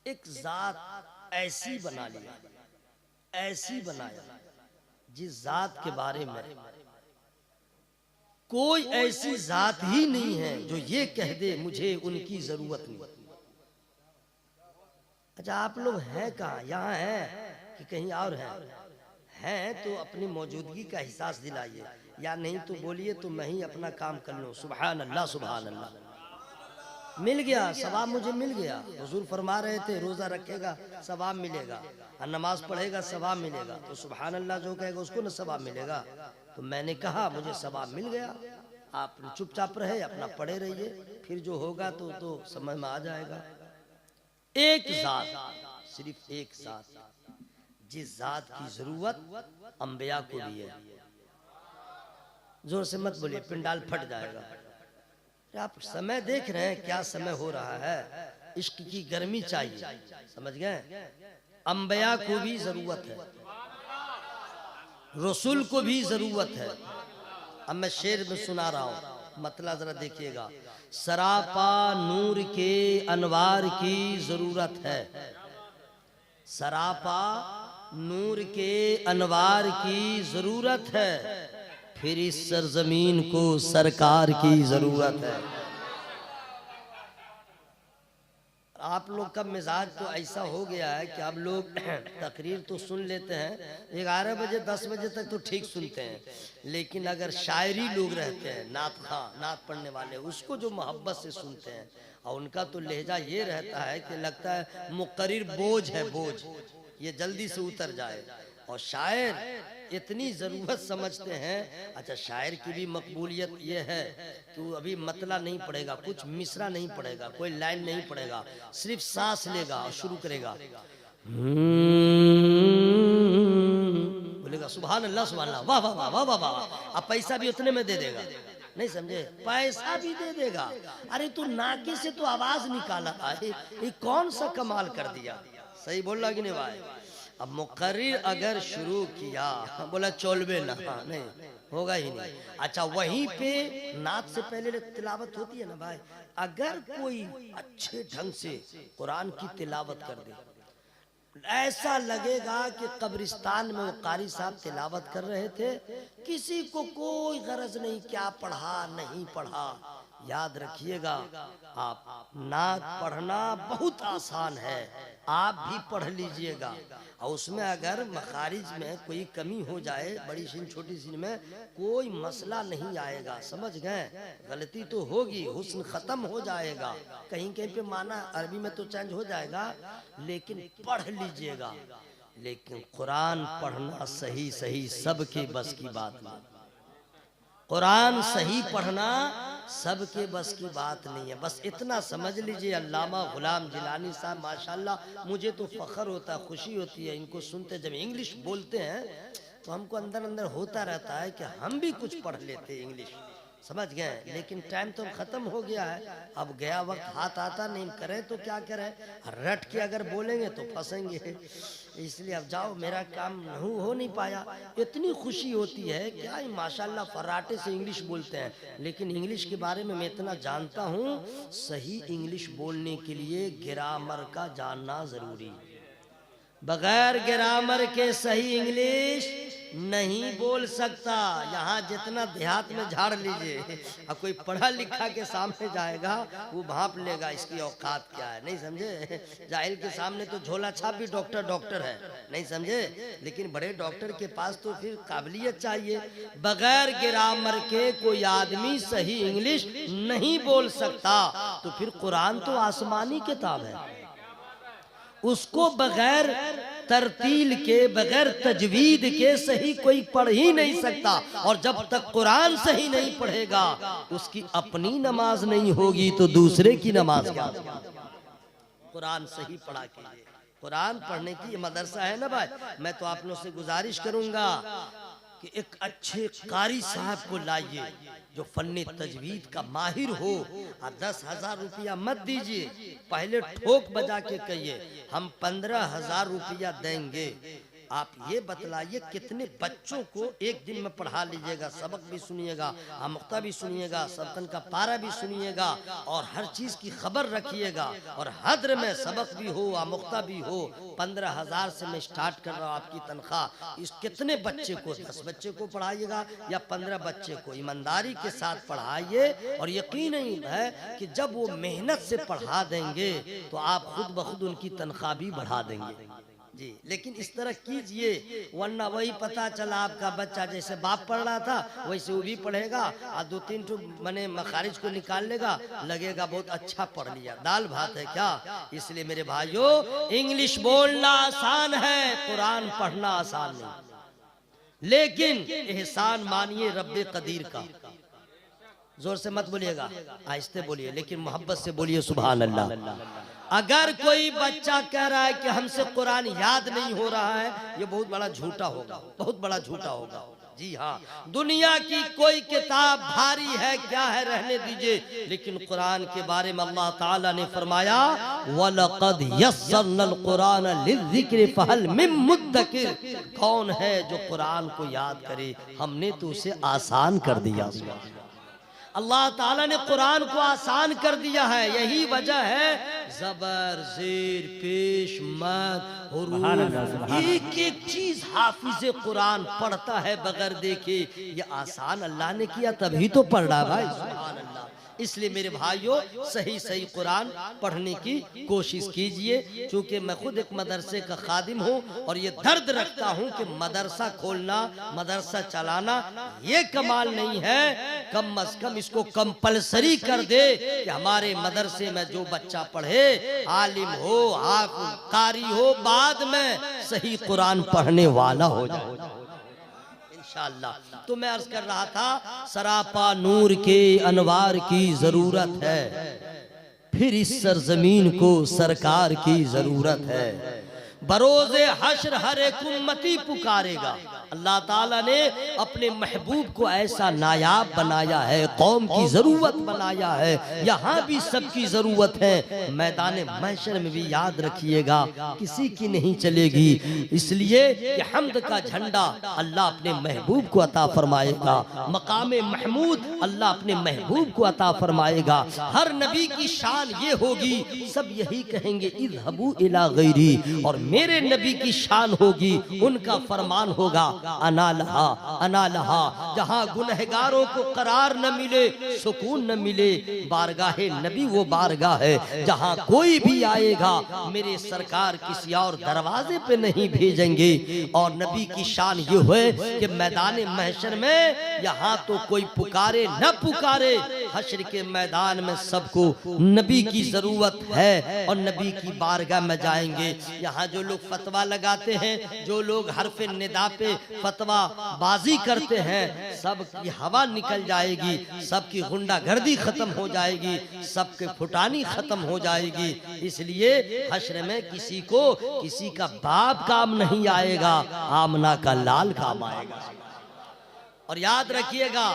एक जात ऐसी बना लिया, ऐसी बनाया जिस जात के बारे में कोई ऐसी जात ही नहीं है जो ये कह दे मुझे उनकी जरूरत नहीं। अच्छा, आप लोग हैं कहाँ? यहाँ हैं कि कहीं और हैं तो अपनी मौजूदगी का एहसास दिलाइए, या नहीं तो बोलिए तो मैं ही अपना काम कर लूँ। सुभान अल्लाह, सुभान अल्लाह। मिल गया सवाब, मुझे मिल गया। हुजूर फरमा रहे थे रोजा रखेगा सवाब मिलेगा, और नमाज पढ़ेगा सवाब मिलेगा, तो सुभान अल्लाह जो कहेगा उसको न सवाब मिलेगा। तो मैंने कहा मुझे सवाब मिल गया, आप चुपचाप रहे, अपना पढ़े रहिए, फिर जो होगा तो समझ में आ जाएगा। एक जात, सिर्फ एक जात, जिस जात की जरूरत अंबिया को भी है। जोर से मत बोलिए, पिंडाल फट जाएगा। आप समय देख रहे हैं क्या समय हो रहा है, इश्क की गर्मी चाहिए, समझ गए? अंबिया को भी जरूरत है, रसूल को भी जरूरत है। अब मैं शेर में सुना रहा हूं, मतलब जरा देखिएगा। सरापा नूर के अनवार की जरूरत है, सरापा नूर के अनवार की जरूरत है, फिर इस सरजमीन को सरकार की जरूरत है। आप लोग का मिजाज तो ऐसा हो गया है कि आप लोग तकरीर तो सुन लेते हैं 11 बजे 10 बजे तक तो ठीक सुनते हैं, लेकिन अगर शायरी लोग रहते हैं, नात खां, नात पढ़ने वाले, उसको जो मोहब्बत से सुनते हैं, और उनका तो लहजा ये रहता है कि लगता है मुकर्रिर बोझ है, बोझ, ये जल्दी से उतर जाए। और शायर इतनी ज़रूरत समझते हैं। अच्छा, शायर की भी मकबूलियत ये है कि वो अभी मतला नहीं पड़ेगा, कुछ मिसरा नहीं पड़ेगा, कोई लाइन नहीं पड़ेगा, सिर्फ सांस लेगा और शुरू करेगा, बोलेगा सुभान अल्लाह, सुभान अल्लाह, वाह वाह वाह वाह वाह वाह। अब पैसा भी उतने में दे देगा, नहीं समझे? पैसा भी दे देगा। अरे तू नाके से तो आवाज निकाला है, ये कौन सा कमाल कर दिया? सही बोल रहा कि नहीं भाई? अब मुकर्रिर अगर शुरू किया, बोला चोलबे ना, नहीं होगा ही नहीं। अच्छा, वहीं पे नात से पहले तिलावत होती है ना भाई, अगर कोई अच्छे ढंग से कुरान की तिलावत कर दे, ऐसा लगेगा कि कब्रिस्तान में वो कारी साहब तिलावत कर रहे थे, किसी को कोई गरज नहीं क्या पढ़ा नहीं पढ़ा। याद रखिएगा, आप नात पढ़ना बहुत आसान है, आप भी पढ़ लीजिएगा, और उसमें अगर मखारिज में कोई कमी हो जाए, बड़ी सीन छोटी सीन में, कोई मसला नहीं आएगा, समझ गए? गलती तो होगी, हुस्न खत्म हो जाएगा, कहीं कहीं पे माना अरबी में तो चेंज हो जाएगा, लेकिन पढ़ लीजिएगा। लेकिन कुरान पढ़ना सही सही सबके बस की बात नहीं, कुरान सही पढ़ना सबके बस की बात नहीं है। बस इतना समझ लीजिए, अल्लामा गुलाम जिलानी साहब माशाल्लाह, मुझे तो फख्र होता है, खुशी होती है इनको सुनते। जब इंग्लिश बोलते हैं तो हमको अंदर अंदर होता रहता है कि हम भी कुछ पढ़ लेते इंग्लिश, समझ गए? लेकिन टाइम तो खत्म हो गया है, अब गया वक्त हाथ आता नहीं, करें तो क्या करें, रट के अगर बोलेंगे तो फंसेंगे, इसलिए अब जाओ, मेरा काम हो नहीं पाया। इतनी खुशी होती है क्या, माशाल्लाह फर्राटे से इंग्लिश बोलते हैं, लेकिन इंग्लिश के बारे में मैं इतना जानता हूँ, सही इंग्लिश बोलने के लिए ग्रामर का जानना जरूरी, बगैर ग्रामर के सही इंग्लिश नहीं बोल सकता। यहाँ जितना देहात में झाड़ लीजिए, अब कोई पढ़ा लिखा के सामने जाएगा, वो भाप लेगा इसकी औकात क्या है, नहीं समझे? जाहिल के सामने तो झोला छाप भी डॉक्टर डॉक्टर है, नहीं समझे? लेकिन बड़े डॉक्टर के पास तो फिर काबिलियत चाहिए। बगैर ग्रामर के कोई आदमी सही इंग्लिश नहीं बोल सकता, तो फिर कुरान तो आसमानी किताब है, उसको बगैर तरतील के, बगैर तजवीद के सही कोई पढ़ ही नहीं सकता। और जब तक कुरान सही नहीं पढ़ेगा, उसकी अपनी नमाज नहीं होगी तो दूसरे की नमाज क्या? कुरान सही पढ़ा कीजिए, कुरान पढ़ने की मदरसा है ना भाई। मैं तो आप लोगों से गुजारिश करूंगा कि एक अच्छे कारी साहब को लाइए जो फन्ने तजवीद का माहिर हो, और 10,000 रुपया मत दीजिए, पहले ठोक बजा के कहिए हम 15,000 रुपया देंगे, आप ये बतलाइए कितने बच्चों को एक दिन में पढ़ा लीजिएगा, सबक भी सुनिएगा, आमुक्ता भी सुनिएगा, सबतन का पारा भी सुनिएगा और हर चीज की खबर रखिएगा और हद्र में सबक भी हो, आमुक्ता भी हो। 15,000 से मैं स्टार्ट कर रहा हूँ आपकी तनख्वाह। इस कितने बच्चे को, 10 बच्चे को पढ़ाइएगा या 15 बच्चे को, ईमानदारी के साथ पढ़ाइए और यकीन है कि जब वो मेहनत से पढ़ा देंगे तो आप खुद ब खुद उनकी तनख्वाह भी बढ़ा देंगे जी। लेकिन इस तरह कीजिए, वरना वही पता चला आपका बच्चा जैसे बाप पढ़ रहा था वैसे वो भी पढ़ेगा और 2-3 ठो मने मखारिज को निकाल लेगा, लगेगा बहुत अच्छा पढ़ लिया। दाल भात है क्या? इसलिए मेरे भाइयों, इंग्लिश बोलना आसान है, कुरान पढ़ना आसान नहीं। लेकिन एहसान मानिए रब्बे कदीर का। जोर से मत बोलिएगा, आहिस्ते बोलिए, लेकिन मोहब्बत से बोलिए सुभान अल्लाह। अगर कोई बच्चा कह रहा है कि हमसे कुरान याद नहीं हो रहा है, ये बहुत बड़ा झूठा होगा, बहुत बड़ा झूठा होगा। जी हाँ, दुनिया की कोई किताब भारी है क्या है, रहने दीजिए, लेकिन कुरान के बारे में अल्लाह ताला ने फरमाया वलक़द यस्सरनल कुरान लिज़्ज़िक्रि फहल मिन मुद्दकिर। कौन है जो कुरान को याद करे, हमने तो उसे आसान कर दिया। अल्लाह ताला ने कुरान को आसान कर दिया है, यही वजह है जबर जेर पेश मद हुरूफ एक एक चीज हाफिज कुरान पढ़ता है बगैर देखे। ये आसान अल्लाह ने किया तभी तो पढ़ रहा भाई, सुभान अल्लाह। इसलिए मेरे भाइयों, सही सही कुरान पढ़ने की कोशिश कीजिए। क्योंकि मैं खुद एक मदरसे का खादिम हूँ और ये दर्द रखता हूँ कि मदरसा खोलना, मदरसा चलाना ये कमाल नहीं है। कम अज कम इसको कंपलसरी कर दे कि हमारे मदरसे में जो बच्चा पढ़े, आलिम हो, हाफिज कारी हो, बाद में सही कुरान पढ़ने वाला हो जाए इंशाअल्लाह। तो मैं अर्ज कर रहा था, सरापा नूर के अनवार की जरूरत है, फिर इस सरजमीन को सरकार की जरूरत है। बरोज़े हश्र हर एक उम्मती पुकारेगा। अल्लाह ताला ने अपने महबूब को ऐसा नायाब बनाया है, कौम की जरूरत बनाया है, यहाँ भी सबकी जरूरत है। मैदान महशर में भी याद रखिएगा, किसी की नहीं चलेगी। इसलिए कि हम्द का झंडा अल्लाह अपने महबूब को अता फरमाएगा, मकामे महमूद अल्लाह अपने महबूब को अता फरमाएगा। हर नबी की शान ये होगी, सब यही कहेंगे इज़हबू इला गैरी, और मेरे नबी की शान होगी, उनका फरमान होगा अना लहा अना लहा। जहाँ गुनहगारों को करार न मिले, सुकून न मिले, बारगाहे नबी वो बारगाह है जहाँ कोई भी आएगा मेरे सरकार किसी और दरवाजे पे नहीं भेजेंगे। और नबी की शान ये है कि मैदान महशर में यहाँ तो कोई पुकारे न पुकारे, हश्र के मैदान में सबको नबी की जरूरत है और नबी की बारगाह में जाएंगे। यहाँ जो लोग फतवा लगाते हैं, जो लोग हरफ निदा पे फतवा बाजी करते हैं, सब की हवा निकल जाएगी, सबकी गुंडागर्दी खत्म हो जाएगी, सबके फुटानी खत्म हो जाएगी। इसलिए हश्र में किसी को किसी का बाप काम नहीं आएगा, आमना का लाल काम आएगा। और याद रखिएगा,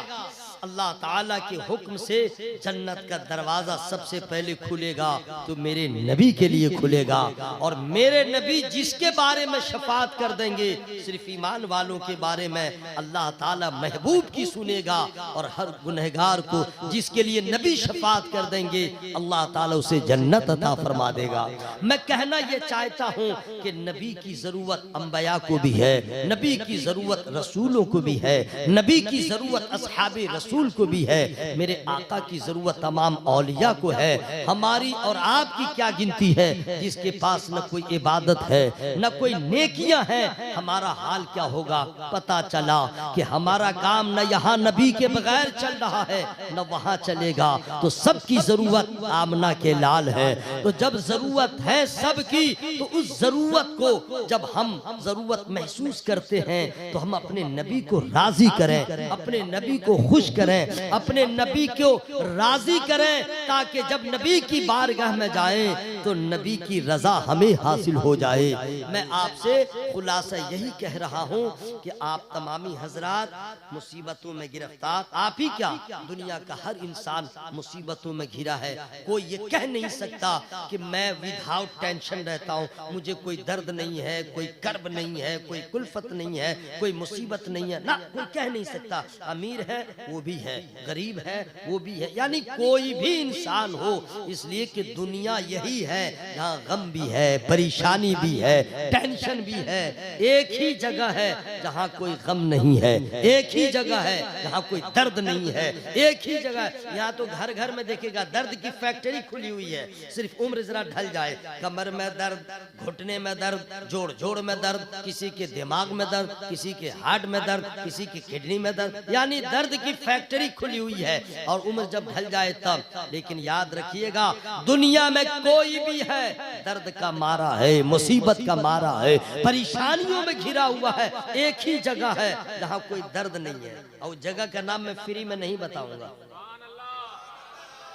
अल्लाह ताला के हुक्म से जन्नत का दरवाजा सबसे पहले खुलेगा तो मेरे नबी के लिए खुलेगा। और मेरे नबी जिसके बारे में शफात कर देंगे, सिर्फ ईमान वालों के बारे में अल्लाह ताला महबूब की सुनेगा। और हर गुनहगार को जिसके लिए नबी शफात कर देंगे, अल्लाह ताला उसे जन्नत अता फरमा देगा। मैं कहना ये चाहता हूँ कि नबी की जरूरत अंबिया को भी है, नबी की जरूरत रसूलों को भी है, नबी की जरूरत अस्हाबे रसूल को भी है, मेरे आका की जरूरत तमाम औलिया को है। हमारी और आपकी क्या गिनती है जिसके पास न कोई इबादत है न कोई नेकियां हैं। हमारा हाल क्या होगा? पता चला कि हमारा काम न यहाँ नबी के बगैर चल रहा है न वहाँ चलेगा। तो सबकी जरूरत आमना के लाल है। तो जब जरूरत है सबकी, तो उस जरूरत को जब हम जरूरत महसूस करते हैं तो हम अपने नबी को राजी करें, अपने नबी को खुश करें। करें, अपने नबी को राजी करें, ताकि जब नबी की बारगाह में जाएं तो नबी की रजा हमें हासिल हो जाए। मैं आपसे खुलासा यही कह रहा हूं कि आप तमामी हजरात मुसीबतों में गिरफ्तार, आप ही क्या दुनिया का हर इंसान मुसीबतों में घिरा है। कोई ये कह नहीं सकता कि मैं विदाउट टेंशन रहता हूँ, मुझे कोई दर्द नहीं है, कोई कर्ब नहीं है, कोई कुल्फत नहीं है, कोई मुसीबत नहीं है ना, कोई कह नहीं सकता। अमीर है वो भी है, गरीब है वो भी है, यानी कोई भी इंसान हो, इसलिए कि दुनिया यही है जहाँ गम भी है, परेशानी भी है, टेंशन भी है। एक ही जगह है जहाँ कोई गम नहीं है, एक ही जगह है जहाँ कोई दर्द नहीं है, एक ही जगह। यहाँ तो घर घर में देखेगा दर्द की फैक्ट्री खुली हुई है। सिर्फ उम्र जरा ढल जाए, कमर में दर्द, घुटने में दर्द, जोड़ जोड़ में दर्द, किसी के दिमाग में दर्द, किसी के हार्ट में दर्द, किसी की किडनी में दर्द, यानी दर्द की फैक्ट्री खुली हुई है। और उम्र जब ढल जाए तब। लेकिन याद रखिएगा दुनिया में कोई भी है दर्द का मारा है, मुसीबत का मारा है, परेशानियों में घिरा हुआ है। एक ही जगह है जहाँ कोई दर्द नहीं है, और जगह का नाम मैं फ्री में नहीं बताऊंगा।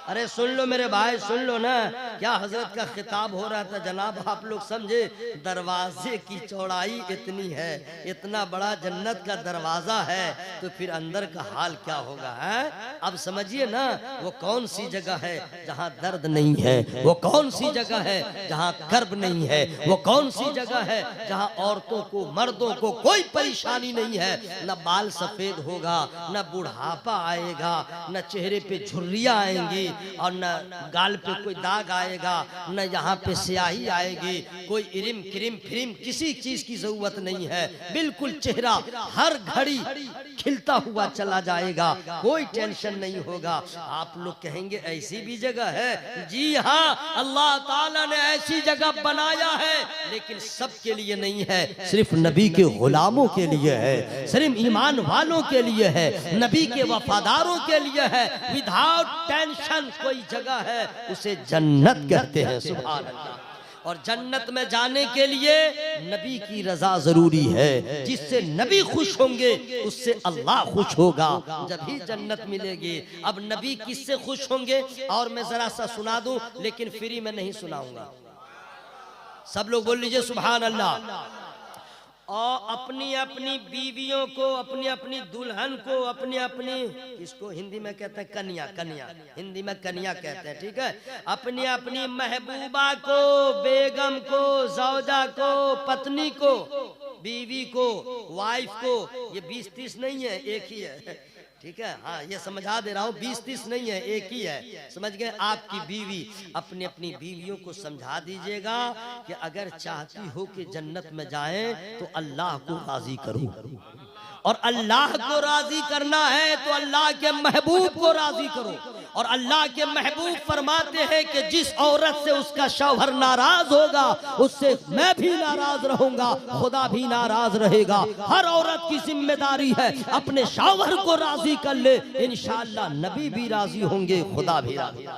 अरे सुन लो मेरे भाई, सुन लो ना, क्या हजरत का खिताब हो रहा था जनाब, आप लोग समझे। दरवाजे की चौड़ाई इतनी है, इतना बड़ा जन्नत का दरवाजा है, तो फिर अंदर का हाल क्या होगा है? अब समझिए ना, वो कौन सी जगह है जहाँ दर्द नहीं है, वो कौन सी जगह है जहाँ कर्ब नहीं है, वो कौन सी जगह है जहाँ औरतों को, मर्दों को कोई परेशानी नहीं है। न बाल सफेद होगा, न बुढ़ापा आएगा, न चेहरे पे झुर्रियां आएंगी, और न गाल पे कोई दाग आएगा, न यहाँ पे स्याही आएगी, कोई इरिम क्रीम फ्रीम किसी चीज की जरूरत नहीं है। बिल्कुल चेहरा हर घड़ी खिलता हुआ चला जाएगा, कोई टेंशन नहीं होगा। आप लोग कहेंगे ऐसी भी जगह है? जी हाँ, अल्लाह ताला ने ऐसी जगह बनाया है, लेकिन सबके लिए नहीं है, सिर्फ नबी के गुलामों के लिए है, सिर्फ ईमान वालों के लिए है, नबी के वफादारों के लिए है। विदाउट टेंशन कोई जगह है, उसे जन्नत कहते हैं। सुभान अल्लाह। और जन्नत में जाने के लिए नबी की रजा जरूरी है। जिससे नबी खुश होंगे उससे अल्लाह खुश होगा, जब ही जन्नत मिलेगी। अब नबी किससे खुश होंगे, और मैं जरा सा सुना दूं, लेकिन फ्री में नहीं सुनाऊंगा। सब लोग बोल लीजिए सुभान अल्लाह। और अपनी अपनी बीवियों को, अपनी अपनी दुल्हन को, अपनी अपनी, इसको हिंदी में कहते हैं कन्या, कन्या हिंदी में कन्या कहते हैं, ठीक है। अपनी अपनी महबूबा को, बेगम को, जौजा को, पत्नी को, बीवी को, वाइफ को, ये 20-30 नहीं है, एक ही है, ठीक है। हाँ, ये समझा दे रहा हूँ, 20-30 नहीं है, एक ही है, समझ गए। आपकी बीवी, अपनी अपनी बीवियों को समझा दीजिएगा कि अगर चाहती हो कि जन्नत में जाएं तो अल्लाह को राजी करो, और अल्लाह को राजी करना है तो अल्लाह के महबूब को राजी करो। और अल्लाह के महबूब फरमाते हैं कि जिस औरत से उसका शौहर नाराज होगा उससे मैं भी नाराज रहूंगा, खुदा भी नाराज रहेगा। हर औरत की जिम्मेदारी है अपने शौहर को राजी कर ले, इंशाअल्लाह नबी भी राजी होंगे, खुदा भी राजी।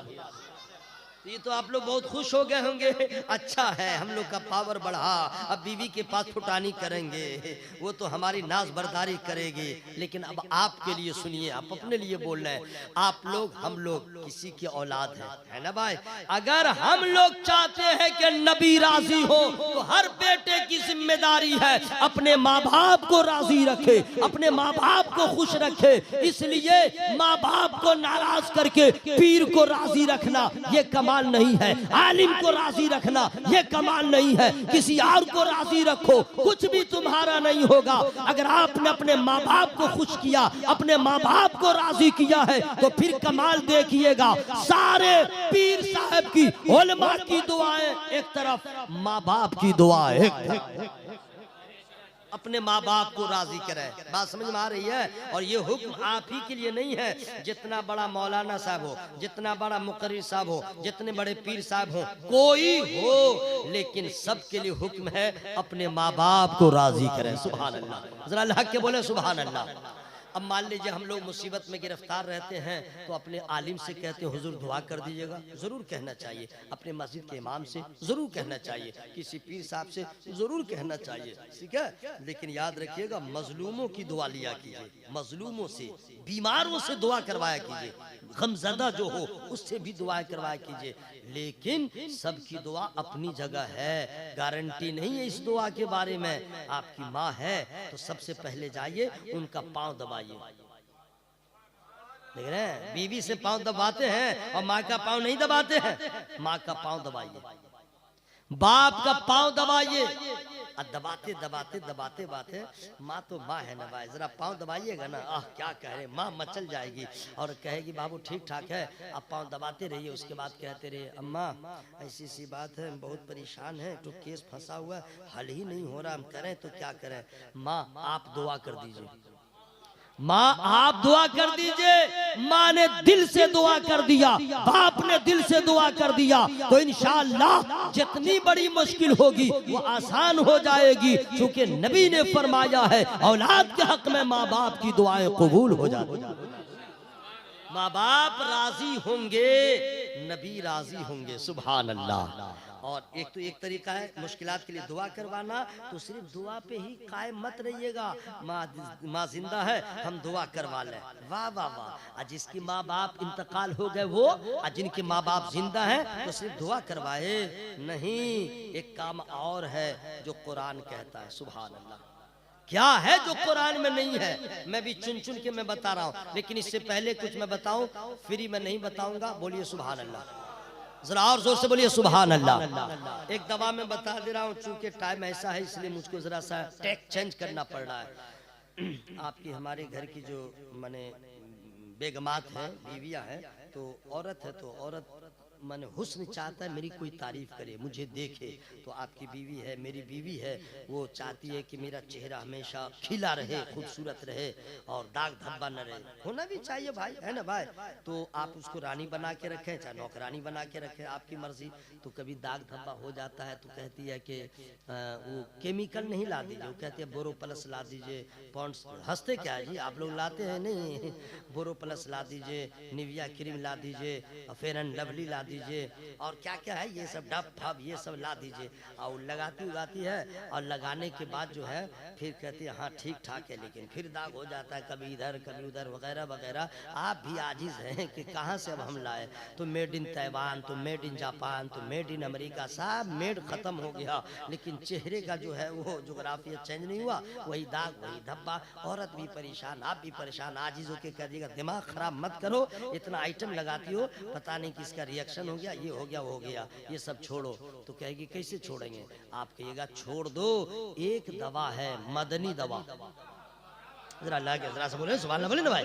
ये तो आप लोग बहुत खुश हो गए होंगे, अच्छा है हम लोग का पावर बढ़ा, अब बीवी के पास फुटानी करेंगे, वो तो हमारी नाज बर्दारी करेगी। लेकिन अब आपके लिए सुनिए, आप अपने लिए बोल रहे हैं, आप लोग, हम लोग किसी की औलाद है ना भाई। अगर हम लोग चाहते हैं कि नबी राजी हो तो हर बेटे की जिम्मेदारी है अपने माँ बाप को राजी रखे, अपने माँ बाप को खुश रखे। इसलिए माँ बाप को नाराज करके पीर को राजी रखना ये कमाल नहीं है, आलिम को राजी रखना ये कमाल नहीं है। किसी और को राजी रखो, कुछ भी तुम्हारा नहीं होगा। अगर आपने अपने माँ बाप को खुश किया, अपने माँ बाप को राजी किया है, तो फिर कमाल देखिएगा। सारे पीर साहब की, उलमा की दुआएं एक तरफ, माँ बाप की दुआ एक तरफ। अपने माँ बाप को राजी करे, बात समझ में आ रही है। और ये हुक्म आप ही के लिए नहीं है, जितना बड़ा मौलाना साहब हो, जितना बड़ा मुकर्री साहब हो, जितने बड़े पीर साहब हो, कोई हो, लेकिन सबके लिए हुक्म है अपने माँ बाप को राजी करें। सुभान अल्लाह, जरा अल्लाह के बोले सुभान अल्लाह। अब मान लीजिए हम लोग मुसीबत में गिरफ्तार रहते हैं, तो अपने आलिम से कहते हैं हुजूर दुआ कर दीजिएगा, जरूर कहना चाहिए। अपने मस्जिद के इमाम से जरूर कहना चाहिए, किसी पीर साहब से जरूर कहना चाहिए, ठीक है। लेकिन याद रखिएगा मजलूमों की दुआ लिया कीजिए, मजलूमों से बीमारों से दुआ करवाया कीजिए, गमज़दा जो हो उससे भी दुआ करवाया कीजिए, लेकिन सबकी दुआ अपनी जगह है। गारंटी नहीं है इस दुआ के बारे में। आपकी माँ है तो सबसे पहले जाइए उनका पांव दबाइए। देख रहे हैं, बीवी से पांव दबाते हैं और माँ का पांव नहीं दबाते हैं। माँ का पांव दबाइए, बाप का पांव दबाइए। और दबाते दबाते दबाते बाते, माँ तो माँ है ना भाई, जरा पांव दबाइएगा ना, आह क्या कह रहे, माँ मचल जाएगी और कहेगी बाबू ठीक ठाक है। आप पांव दबाते रहिए, उसके बाद कहते रहिए अम्मा ऐसी सी बात है, बहुत परेशान है, तो केस फंसा हुआ है, हल ही नहीं हो रहा, हम करें तो क्या करें। माँ आप दुआ कर दीजिए, माँ आप दुआ कर दीजिए। माँ ने दिल से दुआ कर दिया, बाप ने दिल से दुआ कर दिया, तो इंशाअल्लाह जितनी बड़ी मुश्किल होगी वो आसान हो जाएगी, क्योंकि नबी ने फरमाया है औलाद के हक में माँ बाप की दुआएं कबूल हो जाती। माँ बाप राजी होंगे, नबी राजी होंगे। सुभान अल्लाह। और एक तो एक तरीका है मुश्किलात के लिए दुआ करवाना, तो सिर्फ दुआ पे ही कायम मत रहिएगा। माँ जिंदा है हम दुआ करवा लें, वाह वाह वाह। और जिसकी माँ बाप इंतकाल हो गए वो, और जिनके माँ बाप जिंदा हैं तो सिर्फ दुआ करवाए नहीं, एक काम और है जो कुरान कहता है। सुभान अल्लाह। क्या है जो कुरान में नहीं है, मैं भी चुन चुन के मैं बता रहा हूँ, लेकिन इससे पहले कुछ मैं बताऊं, फ्री में नहीं बताऊंगा। बोलिए सुभान अल्लाह, जरा और जोर से बोलिए सुभान अल्लाह। एक दवा में बता दे रहा हूँ, चूंकि टाइम ऐसा है इसलिए मुझको जरा सा टेक चेंज करना पड़ रहा है। आपकी हमारे घर की जो माने बेगमात है, बीवियां हैं, तो औरत है, तो औरत माने हुस्न चाहता है मेरी कोई तारीफ करे, मुझे देखे। तो आपकी बीवी है, मेरी बीवी है, वो चाहती है कि मेरा चेहरा हमेशा खिला रहे, खूबसूरत रहे और दाग धब्बा न रहे। होना भी चाहिए भाई, है ना भाई। तो आप उसको रानी बना के रखें चाहे नौकरानी बना के रखें, आपकी मर्जी। तो कभी दाग धब्बा हो जाता है तो कहती है कि वो केमिकल नहीं ला दीजिए, वो कहती है बोरो प्लस ला दीजिए, पॉन्ड्स। हंसते क्या है जी, आप लोग लाते हैं नहीं, बोरो प्लस ला दीजिए, निविया क्रीम ला दीजिए, फेयर एंड लवली ला दीजिए, और क्या क्या है ये सब डब फब ये सब ला दीजिए। और लगाती उगाती है, और लगाने के बाद जो है फिर कहती है हाँ ठीक ठाक है, लेकिन फिर दाग हो जाता है, कभी इधर कभी उधर वगैरह वगैरह। आप भी आजिज हैं कि कहाँ से अब हम लाए। तो मेड इन ताइवान, तो मेड इन जापान, तो मेड इन अमेरिका, सब मेड खत्म हो गया, लेकिन चेहरे का जो है वो जोग्राफिया चेंज नहीं हुआ, वही दाग वही धब्बा। औरत भी परेशान, आप भी परेशान, आजिज होके कह दिएगा दिमाग खराब मत करो, इतना आइटम लगाती हो, पता नहीं किसका रिएक्शन हो गया, ये हो गया वो हो गया, ये सब छोड़ो। तो कहेगी कैसे छोड़ेंगे, आप कहिएगा छोड़ दो, एक दवा है मदनी दवा। जरा लगे, जरा से बोले सुभान अल्लाह, बोले ना भाई।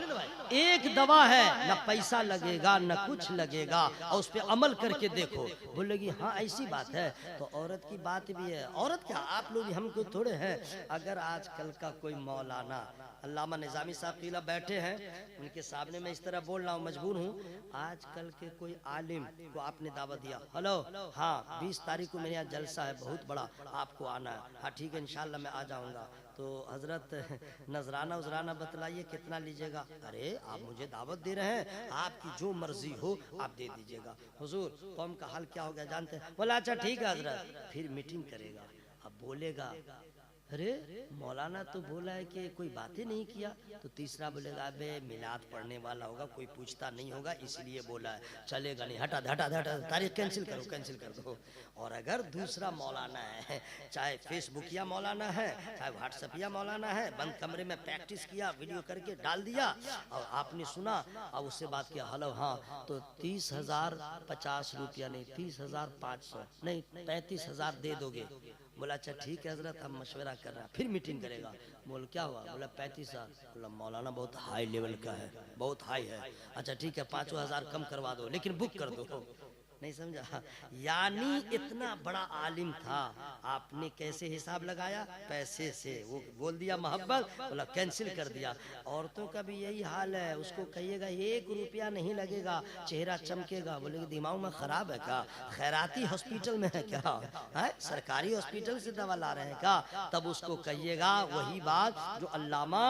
एक दवा है, ना पैसा लगेगा ना कुछ लगेगा, और उस पे अमल करके देखो। बोलेगी हाँ ऐसी बात है, तो औरत की बात भी है। औरत क्या, आप लोग हमको थोड़े हैं। अगर आजकल का कोई मौलाना, अल्लामा निजामी साहब किला बैठे हैं, उनके सामने मैं इस तरह बोल रहा हूँ, मजबूर हूँ। आजकल के कोई आलिम को आपने दावत दिया, हेलो हाँ 20 तारीख को मेरे यहाँ जलसा है बहुत बड़ा, आपको आना है। हाँ ठीक है इंशाल्लाह मैं आ जाऊँगा। तो हजरत नजराना उजराना बतलाइए कितना लीजिएगा। अरे आप मुझे दावत दे रहे हैं, आपकी जो मर्जी हो आप दे दीजिएगा। हुजूर कौम का हाल क्या हो गया जानते हैं? बोला अच्छा ठीक है हजरत। फिर मीटिंग करेगा, अब बोलेगा अरे मौलाना तो बोला है कि कोई बातें नहीं किया। तो तीसरा बोलेगा अबे मिलाद पढ़ने वाला होगा, कोई पूछता नहीं होगा इसलिए बोला है, चलेगा नहीं, हटा हटा हटा, तारीख कैंसिल करो कैंसिल कर दो। और अगर दूसरा मौलाना है, चाहे फेसबुकिया मौलाना है चाहे व्हाट्सएपिया मौलाना है, बंद कमरे में प्रैक्टिस किया, वीडियो करके डाल दिया और आपने सुना और उससे बात किया, हेलो हाँ तो 30,050 रुपया नहीं 30,500 नहीं 35,000 दे दोगे। बोला अच्छा ठीक है हजरत हम मशवरा कर रहे हैं। फिर मीटिंग करेगा, बोल क्या हुआ? बोला 35,000। बोला मौलाना बहुत हाई लेवल का है, बहुत हाई है। अच्छा ठीक है 5,000 कम करवा दो, लेकिन बुक कर दो। नहीं समझा? यानी इतना बड़ा आलिम था, आपने कैसे हिसाब लगाया? पैसे से। वो बोल दिया मोहब्बत, बोला कैंसिल कर दिया। औरतों का भी यही हाल है, उसको कहिएगा 1 रुपया नहीं लगेगा, चेहरा चमकेगा, बोलेगी दिमाग में खराब है क्या? खैराती हॉस्पिटल में है क्या? है सरकारी हॉस्पिटल से दवा ला रहे हैं क्या? तब उसको कहिएगा वही बात जो अल्लामा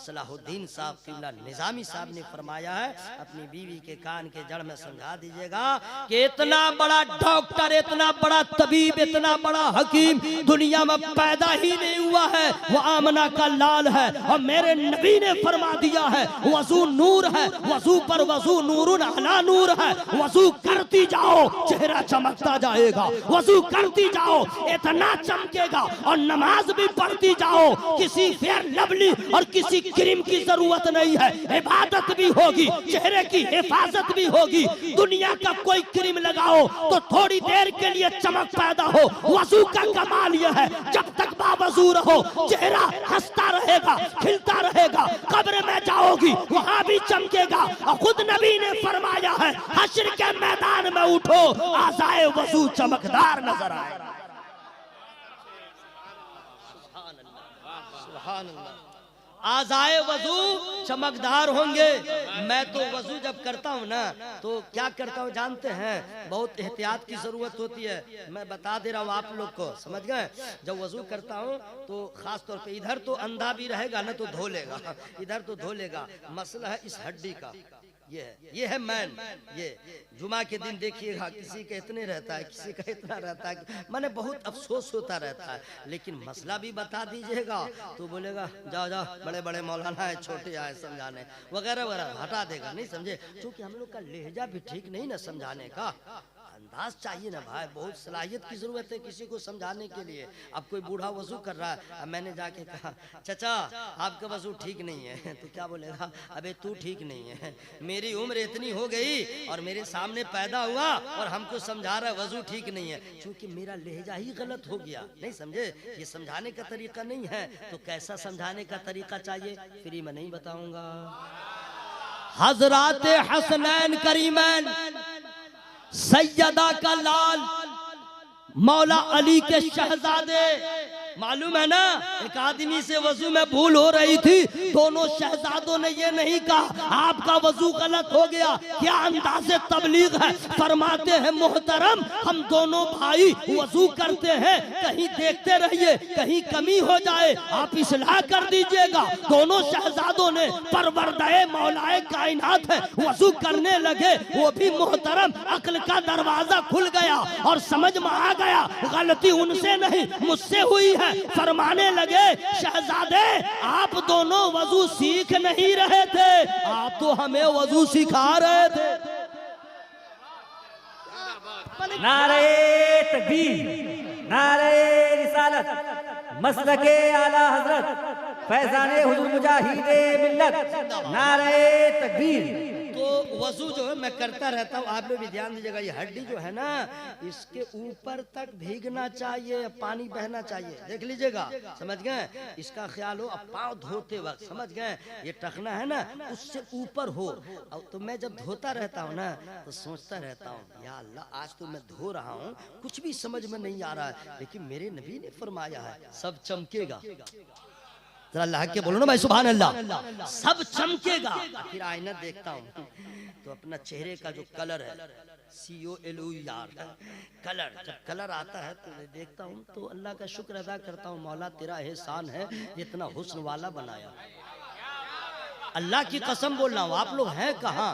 सलाहुद्दीन साहब किबला निजामी साहब ने फरमाया है, अपनी बीवी के कान के जड़ में समझा दीजिएगा कि कि इतना बड़ा डॉक्टर, इतना बड़ा तबीब, इतना बड़ा हकीम दुनिया में पैदा ही नहीं हुआ है, वो आमना का लाल है। और मेरे नबी ने फरमा दिया है वजू नूर है, वजू पर वजू नूरुन अला नूर है। वजू करती जाओ चेहरा चमकता जाएगा, वजू करती जाओ इतना चमकेगा। और नमाज भी पढ़ती जाओ, किसी फेयर लवली और किसी क्रीम की जरूरत नहीं है, इबादत भी होगी, चेहरे की हिफाजत भी होगी। दुनिया का कोई क्रीम लगाओ तो थोड़ी देर के लिए चमक पैदा हो, वजू का कमाल यह है जब तक बावजू रहो चेहरा हंसता रहेगा, खिलता रहेगा। कब्र में जाओगी वहां भी चमकेगा। और खुद नबी ने फरमाया है हश्र के मैदान में उठो आज़ाए वजू चमकदार नजर आए। सुभान अल्लाह, आज़ाए वजू चमकदार होंगे। मैं तो वजू जब करता हूँ ना तो क्या करता हूँ जानते हैं, बहुत एहतियात की जरूरत होती है। मैं बता दे रहा हूँ आप लोग को, समझ गए। जब वजू करता हूँ तो खास तौर पे इधर तो अंधा भी रहेगा ना तो धो लेगा, इधर तो धो लेगा। मसला है इस हड्डी का, ये है मैन। ये जुमा के दिन देखिएगा किसी का इतने रहता है, किसी का इतना रहता है, माने बहुत अफसोस होता रहता है। लेकिन मसला भी बता दीजिएगा तो बोलेगा जाओ जाओ बड़े बड़े मौलाना है, छोटे आए समझाने वगैरह वगैरह, हटा देगा। नहीं समझे, क्योंकि हम लोग का लहजा भी ठीक नहीं ना समझाने का, अंदाज चाहिए ना भाई। बहुत सलाहियत की जरूरत है किसी को समझाने के लिए। अब कोई बूढ़ा वजू कर रहा है, अब मैंने जाके कहा चाचा आपका वजू ठीक नहीं है, तो क्या बोलेगा, अबे तू ठीक नहीं है, मेरी उम्र इतनी हो गई और मेरे सामने पैदा हुआ और हमको समझा रहा है वजू ठीक नहीं है, क्योंकि मेरा लहजा ही गलत हो गया। नहीं समझे, ये समझाने का तरीका नहीं है। तो कैसा समझाने का तरीका चाहिए फ्री में नहीं बताऊंगा। हजरात हसनैन करीमैन सैयदा का लाल मौला अली के शहजादे, मालूम है ना, एक आदमी से वजू में भूल हो रही थी, दोनों शहजादों ने ये नहीं कहा आपका वजू गलत हो गया। क्या अंदाज़े तबलीग है, फरमाते हैं मोहतरम हम दोनों भाई वजू करते हैं, कहीं देखते रहिए कहीं कमी हो जाए आप इस्लाह कर दीजिएगा। दोनों शहजादों ने परवरदाए मौलाए कायनात है वजू करने लगे। वो भी मोहतरम अक्ल का दरवाजा खुल गया और समझ में आ गया गलती उनसे नहीं मुझसे हुई है। फरमाने लगे शहजादे आप दोनों वजू सीख नहीं रहे थे, आप तो हमें वजू सिखा रहे थे। नारे तकबीर, नारे रिसालत, मसलके आला हजरत फैजाने हुजूर मुजाहिदे मिल्लत, नारे तकबीर। तो वजू जो है मैं करता रहता हूँ, आप लोग भी ध्यान दीजिएगा। ये हड्डी जो है ना इसके ऊपर तक भीगना चाहिए, पानी बहना चाहिए, देख लीजिएगा, समझ गए। इसका ख्याल हो, अब पाँव धोते वक्त समझ गए ये टखना है ना उससे ऊपर हो। तो मैं जब धोता रहता हूँ ना तो सोचता रहता हूँ या अल्लाह आज तो मैं धो रहा हूँ कुछ भी समझ में नहीं आ रहा है, लेकिन मेरे नबी ने फरमाया है सब चमकेगा। जरा अल्लाह के बोलो ना भाई सुभान अल्लाह, सब चमकेगा। फिर आईना देखता हूँ तो अपना चेहरे का जो कलर है COLOR कलर, जब कलर आता है तो मैं देखता हूँ तो अल्लाह का शुक्र अदा करता हूँ, मौला तेरा एहसान है इतना हुस्न वाला बनाया। अल्लाह की कसम बोल रहा हूँ, आप लोग हैं कहाँ।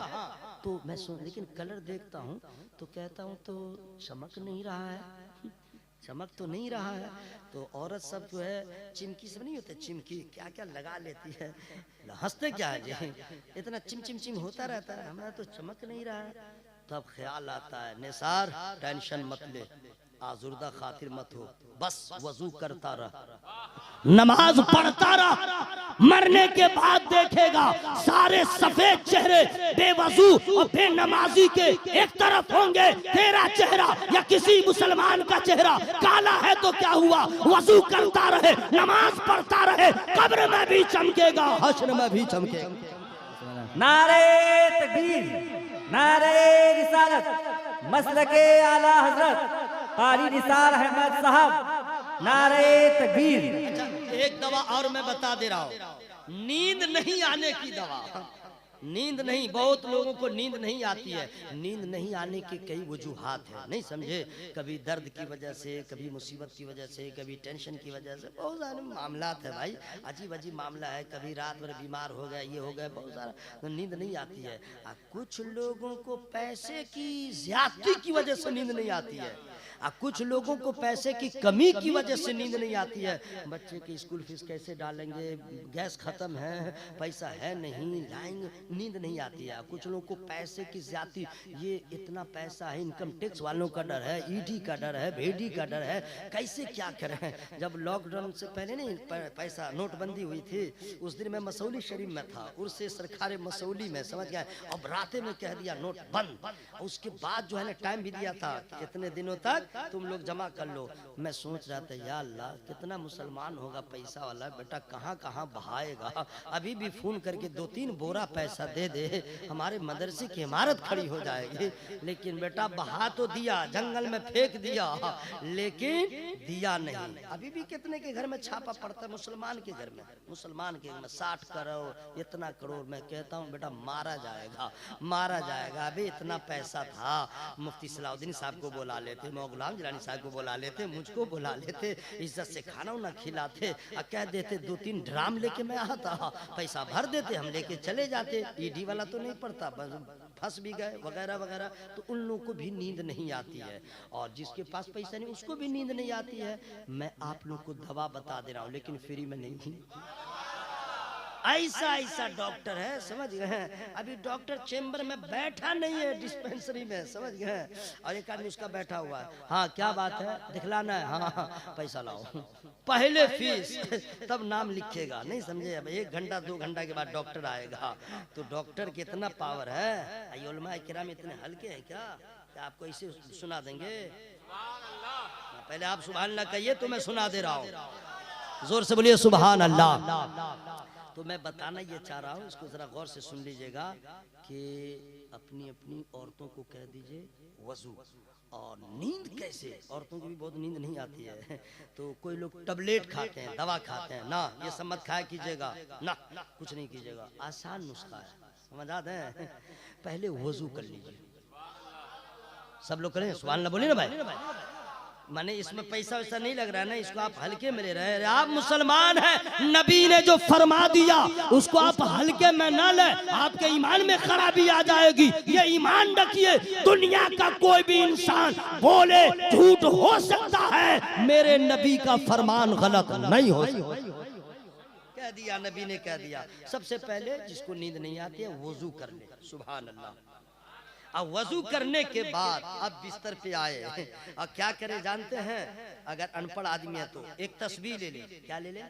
तो मैं लेकिन कलर देखता हूँ तो कहता हूँ तो चमक नहीं रहा है, चमक तो नहीं रहा है। तो औरत सब जो है चिमकी सब नहीं होते, चिमकी क्या क्या लगा लेती है, हंसते क्या है जी, इतना चिम चिम चिम होता रहता है, हमारा तो चमक नहीं रहा है। तब ख्याल आता है निसार टेंशन मत ले, आजुर्दा खातिर मत हो, बस वजू करता रह, नमाज पढ़ता रह, मरने के बाद देखेगा सारे सफेद चेहरे बेवजू और बेनमाजी के एक तरफ होंगे, तेरा चेहरा या किसी मुसलमान का चेहरा काला है तो क्या हुआ, वजू करता रहे, नमाज पढ़ता रहे, कब्र में भी चमकेगा, हश्र में भी चमकेगा। नारे तकबीर, नारे रिसालत, मसलके आला हजरत कारी निसार अहमद साहब, नारे तकबीर। एक दवा और मैं बता दे रहा हूँ, नींद नहीं आने की दवा। नींद नहीं, बहुत लोगों को नींद नहीं आती है। नींद नहीं आने के कई वजूहात हैं, नहीं समझे। कभी दर्द की वजह से, कभी मुसीबत की वजह से, कभी टेंशन की वजह से, बहुत सारे मामलात है भाई, अजीब अजीब मामला है। कभी रात भर बीमार हो गया, ये हो गया, बहुत सारा, तो नींद नहीं आती है। कुछ लोगों को पैसे की ज्यादती की वजह से नींद नहीं आती है, कुछ लोगों को पैसे की कमी की वजह से नींद नहीं आती है। बच्चे की स्कूल फीस कैसे डालेंगे, गैस खत्म है, पैसा है नहीं, लाएंगे, नींद नहीं आती है। कुछ लोगों को पैसे की ज्यादती, ये इतना पैसा है, इनकम टैक्स वालों का डर है, ईडी का डर है, भेडी का डर है, कैसे क्या करें। जब लॉकडाउन से पहले नहीं पैसा नोटबंदी हुई थी, उस दिन मैं मसौली शरीफ में था, उर्से सरकार मसौली में, समझ गया। अब राते में कह दिया नोट बंद, उसके बाद जो है ना टाइम भी दिया था कि इतने दिनों तक तुम लोग जमा कर लो। मैं सोच रहा था या अल्लाह कितना मुसलमान होगा पैसा वाला, बेटा कहाँ कहाँ बहाएगा। अभी भी फोन करके 2-3 बोरा पैसा दे दे, हमारे मदरसे की इमारत खड़ी हो जाएगी। लेकिन बेटा बहा तो दिया, जंगल में फेंक दिया, लेकिन दिया नहीं। अभी भी कितने के घर में छापा पड़ता है, मुसलमान के घर में, मुसलमान के घर में 60 करोड़, इतना करोड़। मैं कहता हूँ बेटा मारा जाएगा, मारा जाएगा। अभी इतना पैसा था, मुफ्ती सलाउद्दीन साहब को बुला लेते, गुलाम जिलानी साहब को बुला लेते, मुझको बुला लेते, इज्जत से खाना उना खिलाते, और कह देते 2-3 ड्राम लेके मैं आता, पैसा भर देते, हम लेके चले जाते। ईडी वाला तो नहीं पड़ता, फंस भी गए वगैरह वगैरह। तो उन लोगों को भी नींद नहीं आती है, और जिसके पास पैसा नहीं उसको भी नींद नहीं आती है। मैं आप लोग को दवा बता दे रहा हूँ, लेकिन फ्री में नहीं। ऐसा ऐसा डॉक्टर है, समझ गए। अभी डॉक्टर चेम्बर में बैठा नहीं है, डिस्पेंसरी में, समझ गए। और एक आदमी उसका बैठा हुआ है, हाँ क्या बात है, दिखलाना है, हाँ पैसा लाओ, पहले फीस तब नाम लिखेगा, नहीं समझे। अब 1 घंटा 2 घंटा के बाद डॉक्टर आएगा। तो डॉक्टर के इतना पावर है, उलमा किराम इतने हल्के हैं क्या आपको इसे सुना देंगे। पहले आप सुभान अल्लाह कहिए तो मैं सुना दे रहा हूँ, जोर से बोलिए सुभान अल्लाह। तो मैं बताना ये चाह रहा हूँ, इसको जरा गौर से सुन लीजिएगा, कि अपनी अपनी औरतों को कह दीजिए वजू। और नींद कैसे, औरतों की भी बहुत नींद नहीं आती है, तो कोई लोग टैबलेट खाते हैं, दवा खाते हैं, ना ये सब मत खाया कीजिएगा, ना कुछ नहीं कीजिएगा। आसान नुस्खा है, समझ आते हैं। पहले वजू कर लीजिए, सब लोग करें सुभान अल्लाह बोलिए ना भाई। माने इसमें पैसा वैसा नहीं लग रहा है ना, इसको आप हल्के में ले रहे हैं। आप मुसलमान हैं, नबी ने जो फरमा दिया उसको आप हल्के में ना ले, आपके ईमान में खराबी आ जाएगी। ये ईमान रखिए, दुनिया का कोई भी इंसान बोले झूठ हो सकता है, मेरे नबी का फरमान गलत नहीं हो सकता। कह दिया नबी ने, कह दिया। सबसे पहले जिसको नींद नहीं आती है वजू कर ले, सुभान अल्लाह। अब वजू करने के बाद अब बिस्तर पे आए, और क्या करे जानते हैं, अगर अनपढ़ आदमी है तो एक तस्बीह ले ले। क्या ले ले?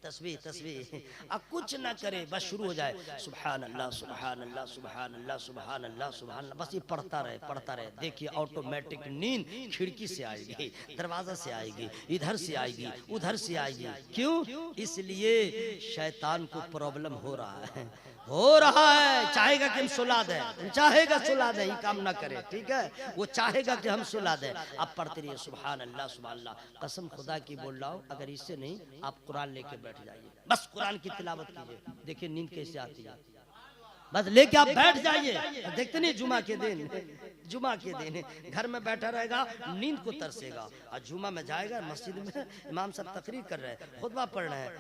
तस्बीह, तस्बीह। अब कुछ ना करे, बस शुरू हो जाए सुभान अल्लाह सुभान अल्लाह सुभान अल्लाह सुभान अल्लाह सुभान अल्लाह, बस ये पढ़ता रहे पढ़ता रहे। देखिए ऑटोमेटिक नींद खिड़की से आएगी, दरवाजा से आएगी, इधर से आएगी, उधर से आएगी। क्यों? इसलिए शैतान को प्रॉब्लम हो रहा है, चाहेगा कि हम सुला दें, चाहेगा सुला दें, ये काम ना करे, ठीक है। वो चाहेगा कि हम सुला दें। आप पढ़ते रहिए सुभान अल्लाह सुभान अल्लाह। कसम खुदा की बोल रहा हूँ, अगर इससे नहीं आप कुरान लेके बैठ जाइए, बस कुरान की तिलावत कीजिए, देखिए नींद कैसे आती है। बस लेके आप बैठ जाइए। देखते नहीं जुमा के दिन, जुमा के दिन घर में बैठा रहेगा, नींद को तरसेगा, और जुमा में जाएगा मस्जिद में, इमाम साहब तकरीर कर रहे हैं, खुतबा पढ़ रहे हैं,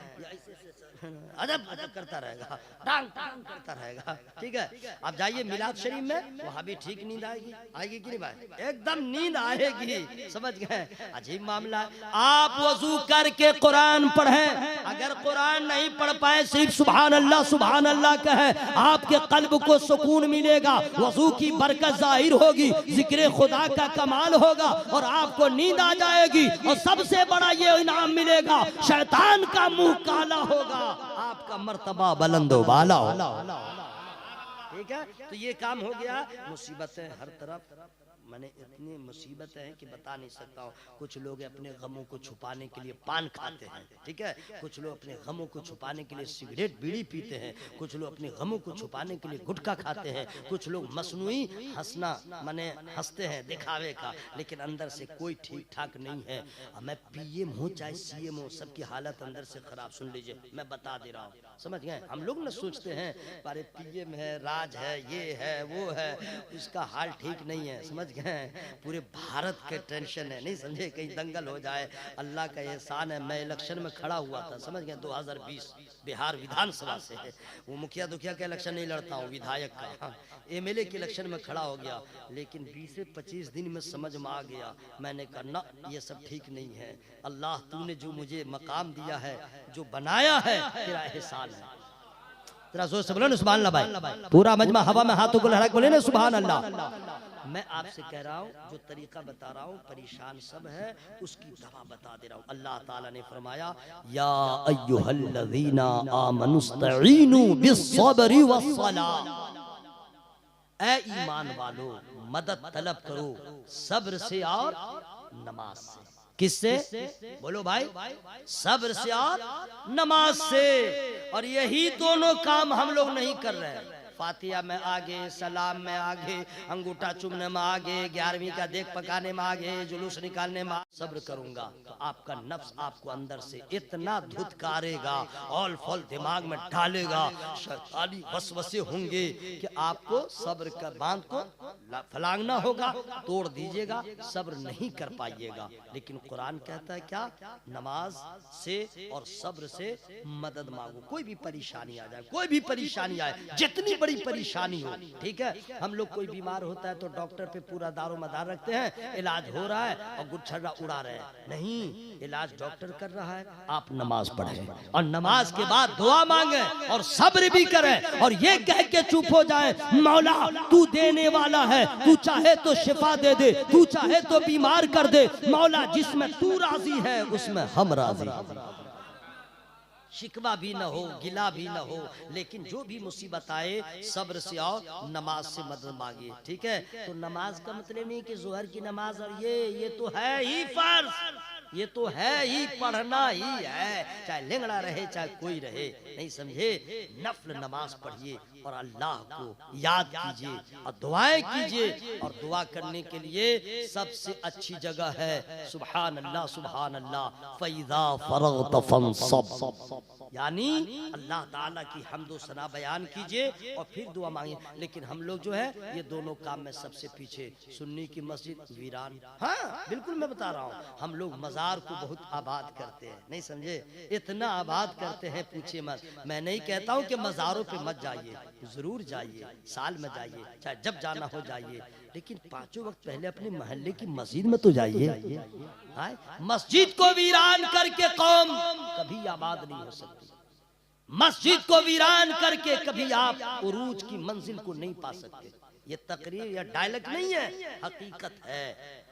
अदब अदब करता रहेगा, टांग टांग करता रहेगा, ठीक है। अब जाइए मिलाद शरीफ में, वहाँ भी ठीक नींद आएगी, आएगी कि नहीं भाई? एकदम नींद आएगी, समझ गए। अजीब मामला है। आप वजू करके कुरान पढ़ें, अगर कुरान नहीं पढ़ पाए, सिर्फ सुभान अल्लाह कहे, आपके कल्ब को सुकून मिलेगा, वजू की बरकत जाहिर होगी, जिक्र खुदा का कमाल होगा, और आपको नींद आ जाएगी। और सबसे बड़ा ये इनाम मिलेगा, शैतान का मुंह काला होगा, आपका मर्तबा बुलंदो बाला होगा, ठीक है। तो ये काम हो गया। मुसीबतें हर तरफ, मैंने इतनी मुसीबत है कि बता नहीं सकता हूँ। कुछ लोग अपने गमों को छुपाने के लिए पान खाते हैं, ठीक है, कुछ लोग अपने गमों को छुपाने के लिए सिगरेट बीड़ी पीते हैं, कुछ लोग अपने गमों को छुपाने के लिए गुटखा खाते हैं, कुछ लोग मसनूई हंसना माने हंसते हैं दिखावे का, लेकिन अंदर से कोई ठीक ठाक नहीं है। मैं पीएम हूँ चाहे सीएम हूँ, सबकी हालत अंदर से खराब। सुन लीजिए मैं बता दे रहा हूँ, समझ गए। हम लोग न सोचते हैं अरे पीएम है, राज है, ये है वो है, इसका हाल ठीक नहीं है, समझ गए। पूरे भारत के टेंशन है, नहीं समझे, कहीं दंगल हो जाए। अल्लाह का एहसान है, मैं इलेक्शन में खड़ा हुआ था, समझ गए, 2020 बिहार विधानसभा से है। वो मुखिया दुखिया का इलेक्शन नहीं लड़ता हूँ, विधायक का, एमएलए के इलेक्शन में खड़ा हो गया। लेकिन 20 से 25 दिन में समझ में आ गया, मैंने कहा ना ये सब ठीक नहीं है। अल्लाह तूने जो मुझे मकाम दिया है, जो बनाया है, तेरा एहसान है। तेरा जोर से बोलो ना सुभान अल्लाह भाई। पूरा मजमा हवा में हाथों को लहरा के बोले ना सुभान अल्लाह। मैं आपसे कह रहा हूँ, जो तरीका बता रहा हूँ, परेशान सब है, उसकी दवा बता दे रहा हूँ। अल्लाह ताला ने फरमाया या अय्युहल्लज़ीना आमनुस्तईनु बिस्सब्रि वस्सलाह, ऐ ईमान वालो मदद तलब करो सब्र से और नमाज से। किससे? बोलो भाई, सब्र से और नमाज से। और यही दोनों काम हम लोग नहीं कर रहे हैं। फातिहा में आगे, सलाम में आगे, अंगूठा चूमने में आगे, 11वीं का देख पकाने में आगे, जुलूस निकालने में। सब्र करूंगा तो आपका नफ्स आपको अंदर से इतना धुतकारेगा, ऑल फॉल दिमाग में डालेगा, शैतानी वसवसे होंगे कि आपको सब्र का बांध को फलांगना होगा, तोड़ दीजिएगा, सब्र नहीं कर पाइएगा। लेकिन कुरान कहता है क्या? नमाज से और सब्र से मदद मांगो। कोई भी परेशानी आ जाए, कोई भी परेशानी आए, जितनी बड़ी परेशानी हो, ठीक है। हम लोग कोई बीमार होता है तो डॉक्टर पे पूरा दारो मदार रखते हैं, इलाज हो रहा है और गुच्छा उड़ा रहे हैं। नहीं, इलाज डॉक्टर कर रहा है, आप नमाज पढ़ें और नमाज के बाद दुआ मांगे और सब्र भी करें और ये कह के चुप हो जाए, मौला तू देने वाला है, तू चाहे तो शिफा दे दे, तू चाहे तो बीमार कर दे, मौला जिसमें तू राजी है उसमें हम राजी। शिकवा भी न हो, गिला भी न हो, लेकिन जो भी मुसीबत आए सब्र से और नमाज से मदद मांगिए, ठीक है। तो नमाज का मतलब नहीं कि जोहर की नमाज और ये तो है ही फर्ज, ये तो है ही, पढ़ना ही है, चाहे लिंगड़ा रहे चाहे कोई रहे, नहीं समझे। नफल नमाज पढ़िए और अल्लाह को याद कीजिए और दुआएं कीजिए। और दुआ करने के लिए सबसे अच्छी जगह है सुभान अल्लाह, सुभान अल्लाह, फैज़ा फरग़त फंसब, यानी अल्लाह ताला की हम्दो सना बयान कीजिए और फिर दुआ मांगिए। लेकिन हम लोग जो है ये दोनों काम में सबसे पीछे। सुन्नी की मस्जिद वीरान, हाँ बिल्कुल मैं बता रहा हूँ, हम लोग मजार को बहुत आबाद करते हैं, नहीं समझे, इतना आबाद करते हैं पूछे मत। मैं नहीं कहता हूँ कि मजारों पे मत जाइए, जरूर जाइए, साल में जाइए, चाहे जब जाना हो जाइए, लेकिन 5 वक्त पहले अपने मोहल्ले की मस्जिद में तो जाइए। मस्जिद को वीरान करके कौम कभी आबाद नहीं हो सकती। मस्जिद को वीरान करके कभी आप उरूज की मंजिल को नहीं पा सकते। ये तकरीर या डायलॉग नहीं है, हकीकत है।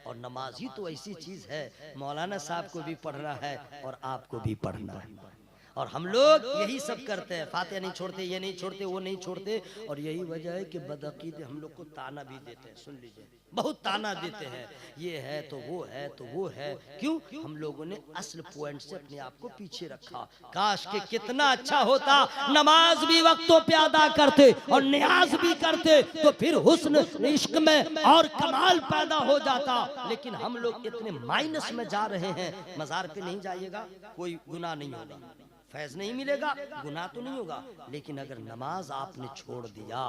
और नमाज ही तो ऐसी चीज है, मौलाना साहब को भी पढ़ना है और आपको भी पढ़ना है। और हम लोग यही सब करते हैं, फातिहा नहीं छोड़ते, ये नहीं छोड़ते, वो नहीं छोड़ते। और यही वजह है कि बदअकीदे हम लोग को ताना भी देते हैं। सुन लीजिए, बहुत ताना देते हैं, ये है तो वो है तो वो है। क्यों? हम लोगों ने असल पॉइंट से अपने आप को पीछे रखा। काश के कितना अच्छा होता, नमाज भी वक्तों पे अदा करते और नियाज भी करते, तो फिर हुस्न इश्क में और कमाल पैदा हो जाता। लेकिन हम लोग इतने माइनस में जा रहे हैं। मजार पे नहीं जाइएगा, कोई गुनाह नहीं होगा, फैज नहीं मिलेगा, गुनाह तो नहीं होगा। लेकिन अगर नमाज आपने छोड़ दिया,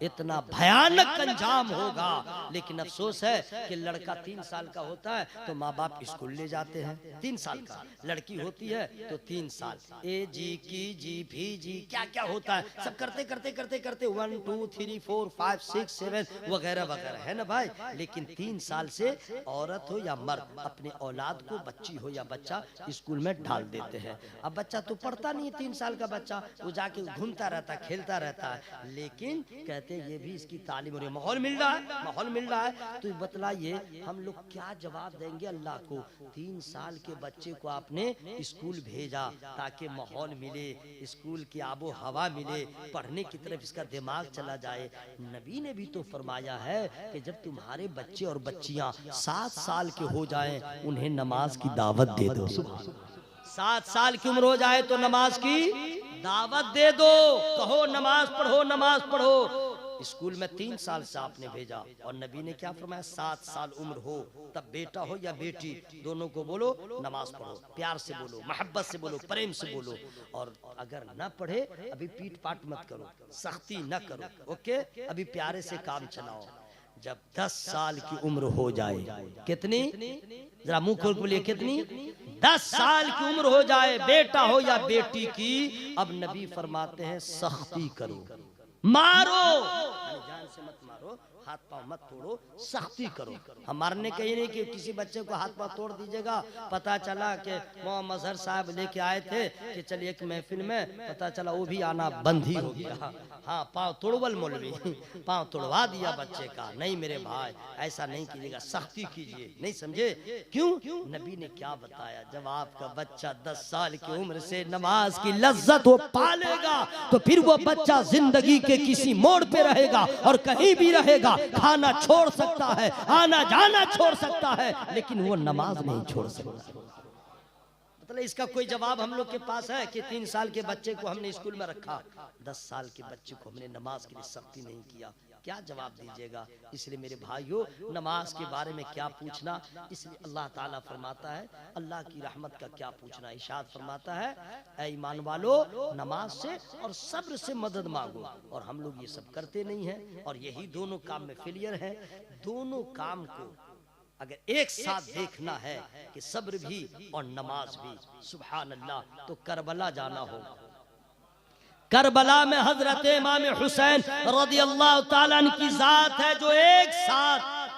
इतना भयानक अंजाम होगा। लेकिन अफसोस है कि लड़का 3 साल का होता है तो माँ बाप स्कूल ले जाते हैं, 3 साल का। लड़की होती है तो 3 साल, ए जी की जी भी जी क्या क्या होता है, सब करते करते करते करते 1 2 3 4 5 6 7 वगैरह वगैरह, है ना भाई। लेकिन 3 साल से औरत हो या मर्द अपने औलाद को, बच्ची हो या बच्चा, स्कूल में डाल देते हैं। अब बच्चा तो पढ़ पढ़ता नहीं है 3 साल का बच्चा, वो जाके घूमता रहता है, खेलता रहता है। लेकिन कहते हैं ये भी इसकी तालीम और माहौल मिल रहा है, माहौल मिल रहा है। तो बताइए हम लोग क्या जवाब देंगे अल्लाह को? 3 साल के बच्चे को आपने स्कूल भेजा ताकि माहौल मिले, स्कूल की आबो हवा मिले, पढ़ने की तरफ इसका दिमाग चला जाए। नबी ने भी तो फरमाया है कि जब तुम्हारे बच्चे और बच्चियां 7 साल के हो जाएं, उन्हें नमाज की दावत दे दो। 7 साल की उम्र हो जाए तो नमाज की दावत दे दो, कहो नमाज पढ़ो, नमाज पढ़ो। स्कूल में 3 साल से आपने भेजा और नबी ने क्या फरमाया? 7 साल उम्र हो तब बेटा हो या बेटी, दोनों को बोलो नमाज पढ़ो, प्यार से बोलो, मोहब्बत से बोलो, प्रेम से बोलो। और अगर ना पढ़े अभी पीट पाट मत करो, सख्ती न करो, ओके? अभी प्यारे से काम चलाओ। जब 10 साल की उम्र हो जाए, कितनी? जरा मुंह खोल के बोलिए, कितनी? 10 साल की उम्र हो जाए, बेटा हो या बेटी की, अब नबी फरमाते हैं सख्ती करो, मारो, जान से मत मारो, हाथ पांव मत तोड़ो, सख्ती करो। हम मारने के ही नहीं कि किसी बच्चे को हाथ पांव तोड़ दीजिएगा। पता चला कि मोहम्मद मजहर साहब लेके आए थे कि चलिए एक महफिल में, पता चला वो भी आना बंद ही हो गया। हाँ, पांव तोड़वल मौलवी, पांव तोड़वा दिया बच्चे का। नहीं मेरे भाई, ऐसा नहीं कीजिएगा, सख्ती कीजिए। नहीं समझे? क्यों? नबी ने क्या बताया? जब आपका बच्चा 10 साल की उम्र से नमाज की लज्जत वो पालेगा तो फिर वो बच्चा जिंदगी के किसी मोड़ पे रहेगा और कहीं भी रहेगा। खाना छोड़ सकता है, आना जाना छोड़ सकता है, लेकिन वो नमाज नहीं छोड़ सकता। मतलब इसका कोई जवाब हम लोग के पास है कि 3 साल के बच्चे को हमने स्कूल में रखा, 10 साल के बच्चे को हमने नमाज के लिए सख्ती नहीं किया? क्या जवाब दीजिएगा? इसलिए मेरे भाइयों, नमाज के बारे में क्या पूछना? इसलिए अल्लाह ताला फरमाता है, अल्लाह की रहमत का क्या पूछना? इरशाद फरमाता है, ऐ ईमान वालो, नमाज से और सब्र से मदद मांगो। और हम लोग ये सब करते नहीं हैं और यही दोनों काम में फेलियर है। दोनों काम को अगर एक साथ देखना है कि सब्र भी और नमाज भी, सुभान अल्लाह, तो करबला जाना होगा। करबला में हजरत इमाम हुसैन रदियल्लाहु ताला अन्हु की जात है जो एक साथ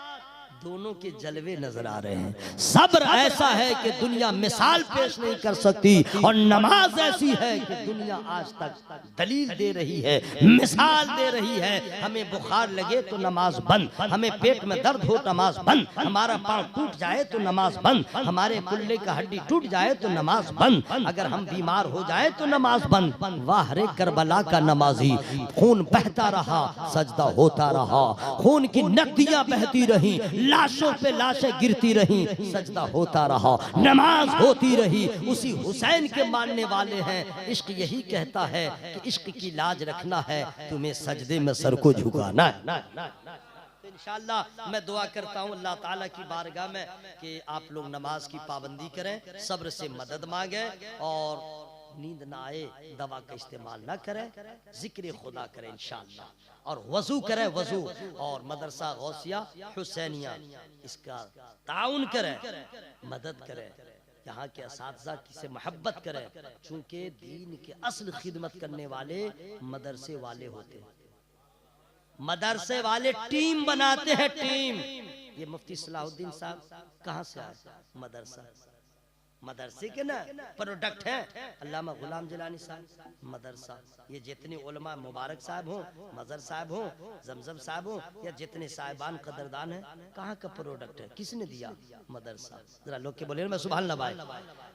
दोनों के जलवे नजर आ रहे हैं। सब्र ऐसा है कि दुनिया मिसाल पेश नहीं कर सकती और नमाज ऐसी है कि दुनिया आज तक दलील दे रही है, मिसाल दे रही है। हमें बुखार लगे तो नमाज बंद, हमें पेट में दर्द हो नमाज बंद, हमारा पांव टूट जाए तो नमाज बंद, हमारे कुल्ले का हड्डी टूट जाए तो नमाज बंद, अगर हम बीमार हो जाए तो नमाज बंद। वाह रे करबला का नमाजी, खून बहता रहा, सजदा होता रहा, खून की नदियां बहती रही, लाशों पे लाशें गिरती रही, सजदा होता रहा, नमाज होती रही। उसी हुसैन के मानने वाले हैं। इश्क यही कहता है कि इश्क की लाज रखना है, तुम्हें सजदे में सर को झुकाना है। तो इंशाअल्लाह मैं दुआ करता हूँ अल्लाह ताला की बारगाह में कि आप लोग नमाज की पाबंदी करें, सब्र से मदद मांगे और नींद ना आए दवा का इस्तेमाल ना करें, जिक्र खुदा करें इंशाअल्लाह, और वजू करें, वजू और मदरसा गौसिया हुसैनिया इसका ताउन करें, मदद करें, यहाँ के असातिज़ा से मोहब्बत करें, चूंकि दीन के असल खिदमत करने वाले मदरसे वाले होते हैं। मदरसे वाले टीम बनाते हैं, टीम। ये मुफ्ती सलाहुद्दीन साहब कहाँ से आए? मदरसा, मदरसे के ना प्रोडक्ट है। अल्लामा गुलाम जिलानी साहब मदरसा, ये जितने उलमा मुबारक साहब हो, मजहर साहब हो, जमजम साहब हो, या जितने साहिबान कदरदान है, कहाँ का प्रोडक्ट है? किसने दिया? मदरसा। जरा लोग के बोले मैं सुभान अल्लाह भाई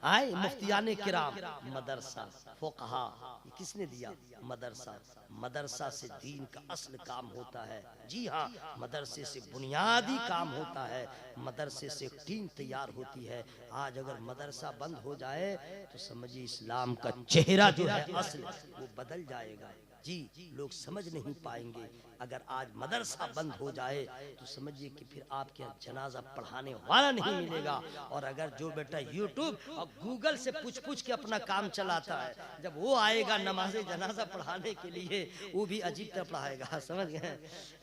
आए, मुफ्तियाने किराम मदरसा, फुकहा, ये किसने दिया? मदरसा। मदरसा से दीन का असल काम होता है। जी हाँ, मदरसे से बुनियादी काम होता है, मदरसे से टीम तैयार होती है। आज अगर मदरसा बंद हो जाए तो समझिए इस्लाम का चेहरा जो है असल वो बदल जाएगा। जी, लोग समझ नहीं पाएंगे। अगर आज मदरसा बंद हो जाए तो समझिए कि फिर आपके यहाँ जनाजा पढ़ाने वाला नहीं मिलेगा। और अगर जो बेटा यूट्यूब और गूगल से पूछ के अपना काम चलाता है, जब वो आएगा नमाज जनाजा पढ़ाने के लिए, वो भी अजीब तरह पढ़ाएगा। समझ गए?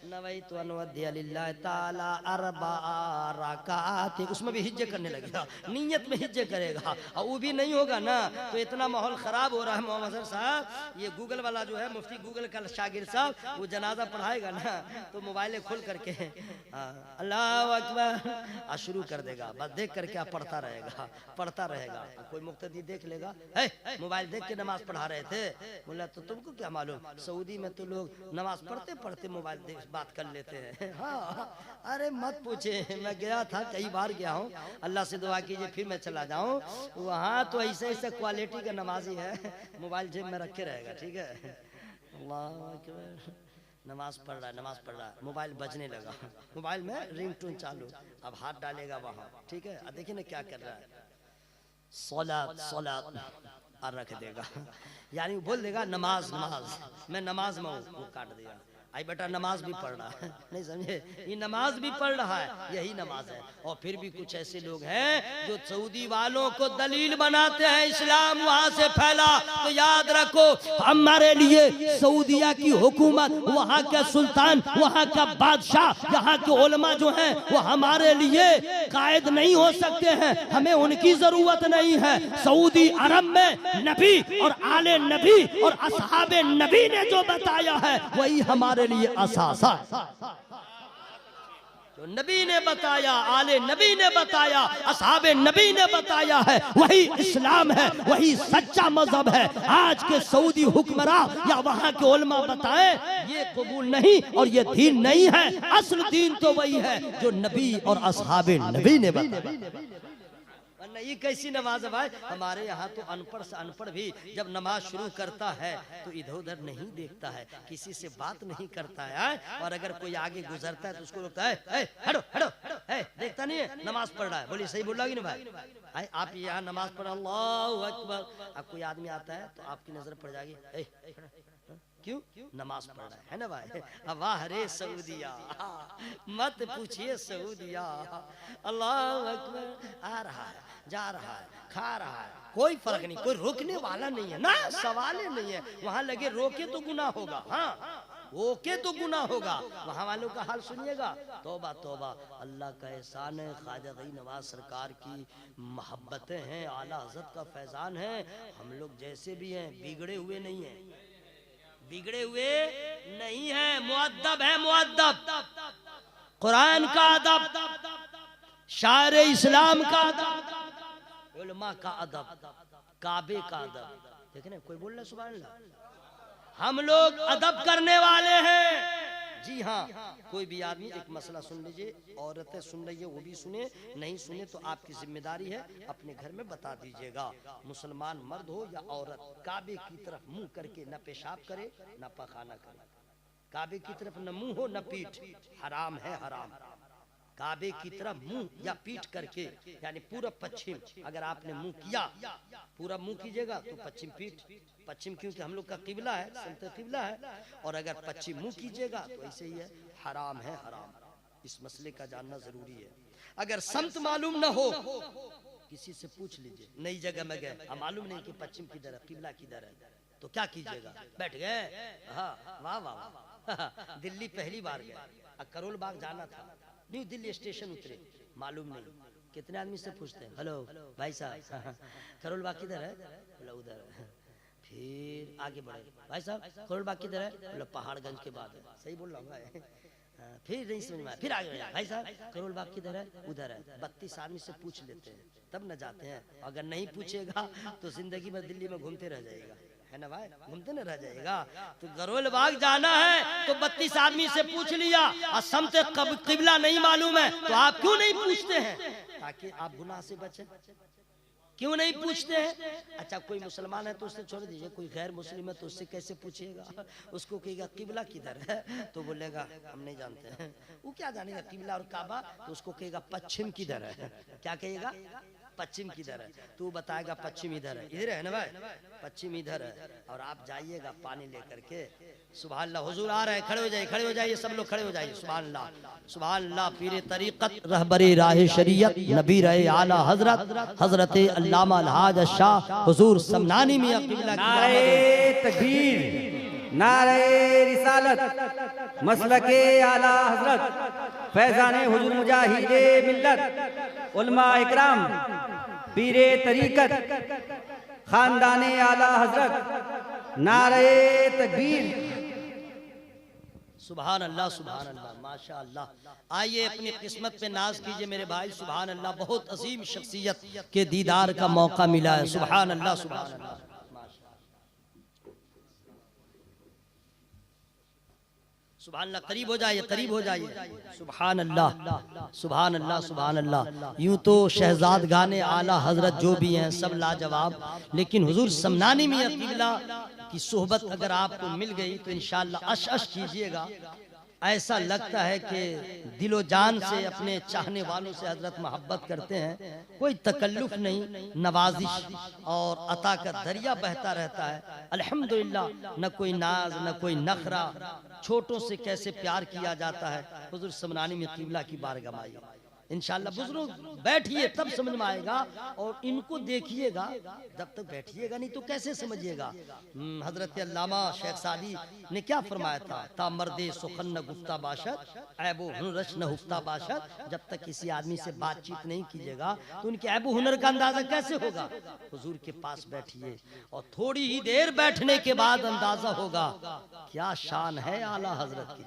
नवैतु अनुवद्दिया लिल्लाहि ताला अरबा रकात, उसमें भी हिज्जे करने लगेगा, नीयत में हिज्जे करेगा, और वो भी नहीं होगा ना तो इतना माहौल खराब हो रहा है। मोहम्मद साहब, ये गूगल वाला जो है मुफ्ती गूगल का शागिर्द साहब, वो जनाजा पढ़ा पढ़ाएगा ना तो मोबाइल खोल करके अल्लाह अकबर शुरू कर देगा, बस देख करके आप पढ़ता रहेगा। कोई मुक्तदी देख लेगा, मोबाइल देख के नमाज पढ़ा रहे थे, बोला तो तुमको क्या मालूम, सऊदी में तो लोग नमाज पढ़ते पढ़ते मोबाइल देख बात कर लेते हैं। हाँ, अरे मत पूछे, मैं गया था, कई बार गया हूँ, अल्लाह से दुआ कीजिए फिर मैं चला जाऊँ, वहाँ तो ऐसे ऐसे क्वालिटी का नमाजी है, मोबाइल जेब में रखे रहेगा, ठीक है। अल्लाह अकबर, नमाज पढ़ रहा है, मोबाइल बजने लगा, मोबाइल में रिंगटोन चालू, अब हाथ डालेगा वहाँ, ठीक है, देखिए ना क्या कर रहा है, सलात और रख देगा, यानी बोल देगा नमाज, मैं नमाज में हूँ, वो काट देगा। आई बेटा नमाज भी पढ़ रहा है, नहीं समझे, ये नमाज भी पढ़ रहा है, यही नमाज है। और फिर भी कुछ ऐसे लोग हैं जो सऊदी वालों को दलील बनाते हैं इस्लाम वहां से फैला, तो याद रखो हमारे लिए सऊदिया की हुकूमत, वहां का सुल्तान, वहां का बादशाह, यहाँ के उलमा जो हैं वो हमारे लिए कायद नहीं हो सकते हैं, हमें उनकी जरूरत नहीं है। सऊदी अरब में नबी और आले नबी और असहाबे नबी ने जो बताया है वही हमारे लिए असासा है। जो नबी ने बताया, आले नबी ने बताया, असहाबे नबी ने बताया है, वही इस्लाम है, वही सच्चा मजहब है। आज के सऊदी हुक्मरां या वहां के उलमा बताएं ये कबूल नहीं और ये दीन नहीं है, असल दीन तो वही है जो नबी और असहाबे नबी ने बताया। ये कैसी नमाज है भाई, हमारे यहाँ तो अनपढ़ से अनपढ़ भी जब नमाज शुरू करता है तो इधर उधर नहीं देखता है, किसी से बात नहीं करता है, और अगर कोई आगे गुजरता है तो उसको लगता है हटो हटो, देखता नहीं है नमाज पढ़ रहा है। बोलिए सही बोल रहा है कि नहीं भाई, आप यहाँ नमाज पढ़ अल्लाहु अकबर, अब कोई आदमी आता है तो आपकी नजर पड़ जाएगी, क्यों, नमाज पढ़ रहा है ना भाई। वाह रे सऊदिया, मत पूछिए सऊदिया, अल्लाह अकबर, आ रहा है, जा रहा है, खा रहा है, कोई फर्क नहीं, कोई रोकने वाला नहीं है ना, सवाल ही नहीं है। वहां लगे रोके तो गुनाह होगा, हाँ ओके तो गुनाह होगा। वहां वालों का हाल सुनिएगा, तौबा तौबा, अल्लाह का एहसान है, ख्वाजा गई नवाज सरकार की मोहब्बतें हैं, आला हज़रत का फैजान है, हम लोग जैसे भी हैं बिगड़े हुए नहीं है, बिगड़े हुए नहीं है, मुअद्दब है, मुअद्दब, कुरान का अदब, शायर इस्लाम का अदब, उलमा का अदब, काबे का अदब, देखे ना कोई बोल रहा सुभान अल्लाह, हम लोग अदब करने वाले हैं। जी हाँ, कोई भी आदमी एक मसला सुन लीजिए, औरतें सुन रही है वो भी सुने, नहीं सुने तो आपकी जिम्मेदारी है अपने घर में बता दीजिएगा। मुसलमान मर्द हो या औरत, काबे की तरफ मुंह करके न पेशाब करे न पखाना करे, काबे की तरफ न मुंह हो न पीठ, हराम है, हराम। काबे की तरफ मुंह या पीठ करके, यानी पूरा पश्चिम, अगर आपने मुंह किया, पूरा मुंह कीजिएगा तो पश्चिम पीठ, पश्चिम क्योंकि हम लोग का किबला है, संत किबला है, और अगर पश्चिम मुंह कीजिएगा तो ऐसे ही है, हराम है, हराम। इस मसले का जानना जरूरी है। अगर समत मालूम न हो, किसी से पूछ लीजिए, नई जगह में गए, मालूम नहीं कि पश्चिम किधर है, किबला किधर है, तो क्या कीजिएगा, बैठ गए, हाँ वाह वाह, दिल्ली पहली बार गए, करोल बाग जाना था, न्यू दिल्ली स्टेशन उतरे, मालूम नहीं, कितने आदमी से पूछते हैं, हेलो भाई साहब करोल बाग किधर है, बोला उधर है, फिर आगे बढ़े, भाई साहब करोल बाग किधर है, बोला पहाड़गंज के बाद है, सही बोल रहा हूँ, फिर नहीं समझ में आया, फिर आगे बढ़े, भाई साहब करोल बाग किधर है, उधर है। 32 आदमी से पूछ लेते हैं तब न जाते हैं, अगर नहीं पूछेगा तो जिंदगी में दिल्ली में घूमते रह जाएगा, है ना भाई, घूमते न रह जाएगा। तो करोल बाग जाना है तो 32 आदमी से पूछ लिया, और समत किबला नहीं मालूम है तो आप क्यों नहीं पूछते हैं, ताकि आप गुनाह से बचें, क्यों नहीं पूछते हैं। अच्छा कोई मुसलमान है तो उससे छोड़ दीजिए, कोई गैर मुस्लिम है तो उससे कैसे पूछिएगा, उसको कहेगा किबला किधर है तो बोलेगा हम नहीं जानते हैं, वो क्या जानेगा किबला और काबा, तो उसको कहेगा पश्चिम किधर है, क्या कहेगा पश्चिम किधर है, तो बताएगा पश्चिम इधर है, इधर है ना भाई, पश्चिम इधर है, और आप जाइएगा पानी लेकर के, सुभान अल्लाह, हुजूर आ रहे हैं, खड़े हो जाइए, खड़े हो जाइए, सब लोग खड़े हो जाइए, सुभान अल्लाह, सुभान अल्लाह। पीरे तरीक़त रहबरे राह शरीयत नबी रहे आला हजरत हजरत अल्लामा अलहाज शाह हुजूर समनानी मियां किबला, नारे तकबीर, नारे रिसालत, मसलके आला हजरत फैजाने हुजूर मुजाहिदे मिल्लत, उलमा इकराम, पीरे तरीकत, खानदाने आला हजरत, नारे तकबीर। सुभान अल्लाह, माशा अल्लाह। आइए अपनी किस्मत पे नाज कीजिए मेरे भाई, सुभान अल्लाह। बहुत अजीम शख्सियत के दीदार का मौका मिला है, सुभान अल्लाह, सुभान अल्लाह। सुभान अल्लाह, करीब हो जाइए, करीब हो जाइए। सुभान अल्लाह, सुभान अल्लाह, सुभान अल्लाह। यूं तो शहजाद गाने आला हजरत जो भी हैं सब लाजवाब, लेकिन हुजूर समनानी मियां किबला की सोहबत अगर आपको मिल गई तो इंशाअल्लाह अश अश कीजिएगा। ऐसा लगता है कि दिलो जान से अपने चाहने वालों से हजरत मोहब्बत करते हैं। कोई तकल्लुफ नहीं, नवाजिश और अता का दरिया बहता रहता है अल्हम्दुलिल्लाह। न कोई नाज, न कोई नखरा, छोटों से कैसे प्यार किया जाता है। हुजूर समनानी में किबला की बारगाह में आइए इंशाअल्लाह। बुजुर्ग बैठिए तब समझ में आएगा, और इनको देखिएगा, जब तक बैठिएगा नहीं तो कैसे समझिएगा। हजरत अल्लामा शेख सादी ने क्या फरमाया था, ता मर्दे सुखन न गुफ्ता बाशत ऐबो हुनरश न हुफ्ता बाशत। जब तक किसी आदमी से बातचीत नहीं कीजिएगा तो उनके ऐबो हुनर का अंदाजा कैसे होगा। हुजूर के पास बैठिए और थोड़ी ही देर बैठने के बाद अंदाजा होगा क्या शान है आला हजरत की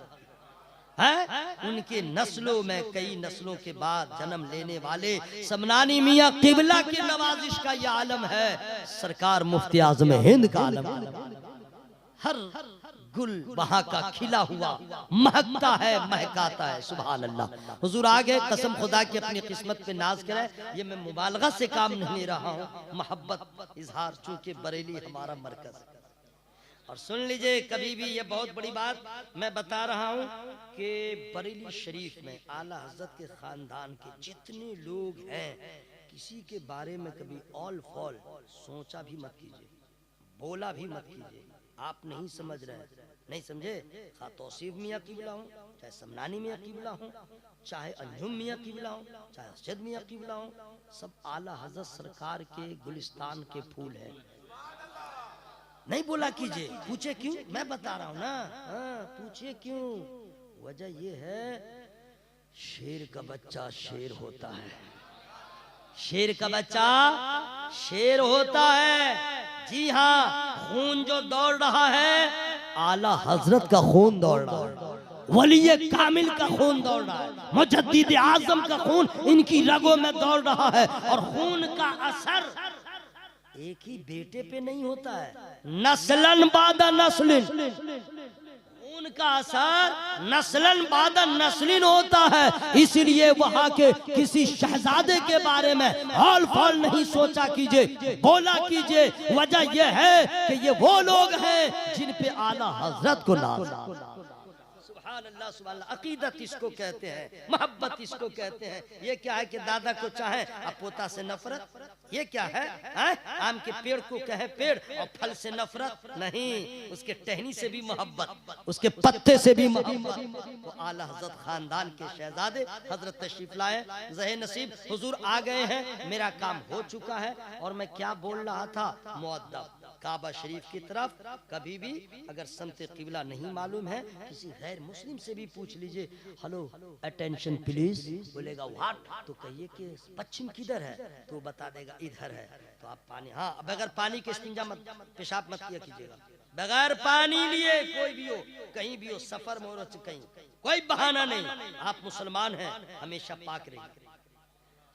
है। उनके नस्लों में कई नस्लों के बाद जन्म लेने वाले समनानी मियां किबला के नवाजिश का यह आलम है। सरकार मुफ्ती आज़म हिंद का आलम, हर गुल वहां का खिला हुआ महकता है, महकाता है। सुभान अल्लाह। हुजूर आगे कसम खुदा की अपनी किस्मत पे नाज करे। ये मैं मुबालगा से काम नहीं ले रहा हूँ, मोहब्बत इजहार, चूंकि बरेली हमारा मरकज है। और सुन लीजिए, कभी भी ये बहुत बड़ी बात मैं बता रहा हूँ कि बरेली शरीफ में आला हजरत के खानदान के जितने लोग हैं, किसी के बारे में कभी ऑल फॉल सोचा भी मत कीजिए, बोला भी मत कीजिए। आप नहीं समझ रहे, नहीं समझे। खा तौसीफ मियां किबला हूँ, चाहे समनानी मियां किबला हूँ, चाहे अंजुम मियां किबला हूँ, चाहे अरशद मियां किबला हूँ, सब आला हजरत सरकार के गुलिस्तान के फूल हैं। नहीं बोला कीजिए। पूछे क्यों, मैं बता रहा हूं ना। हाँ, पूछिए क्यों। वजह यह है, शेर का बच्चा शेर होता है, शेर का बच्चा शेर होता है। जी हाँ, खून जो दौड़ रहा है, आला हजरत का खून दौड़ रहा है, वलीये कामिल का खून दौड़ रहा है, मुजद्दिद आजम का खून इनकी रगों में दौड़ रहा है। और खून का असर एक ही बेटे पे नहीं होता है, नस्लन बादा नस्लिन। खून का असर नस्लन बादा नस्लिन होता है। इसलिए वहां के किसी शहजादे के बारे में हॉल फॉल नहीं सोचा कीजिए, बोला कीजिए। वजह यह है कि ये वो लोग हैं जिन पे आला हजरत को नाज। सुभान अल्लाह, सुभान अल्लाह। अकीदत इसको कहते हैं, मोहब्बत इसको कहते हैं। ये क्या है कि दादा को चाहे अब पोता से नफरत, ये क्या है? आम के पेड़ को कहे पेड़ और फल से नफरत नहीं, उसके टहनी से भी मोहब्बत, उसके पत्ते से भी मोहब्बत। तो आला हजरत खानदान के शहजादे हजरत तशरीफ लाए, ज़हे नसीब हुजूर आ गए हैं। मेरा काम हो चुका है। और मैं क्या बोल रहा था, मुअद्दब काबा शरीफ की तरफ कभी भी अगर समते किबला नहीं मालूम है, किसी गैर मुस्लिम से भी पूछ लीजिए, हेलो अटेंशन प्लीज, बोलेगा व्हाट, तो कहिए कि पश्चिम किधर है, तो बता देगा इधर है। तो आप पानी, हाँ, बगैर पानी के इस्तिंजा मत, पेशाब मत किया कीजिएगा, बगैर पानी लिए कोई भी हो, कहीं भी हो, सफर में हो, कहीं कोई बहाना नहीं। आप मुसलमान हैं, हमेशा पाक रहिए,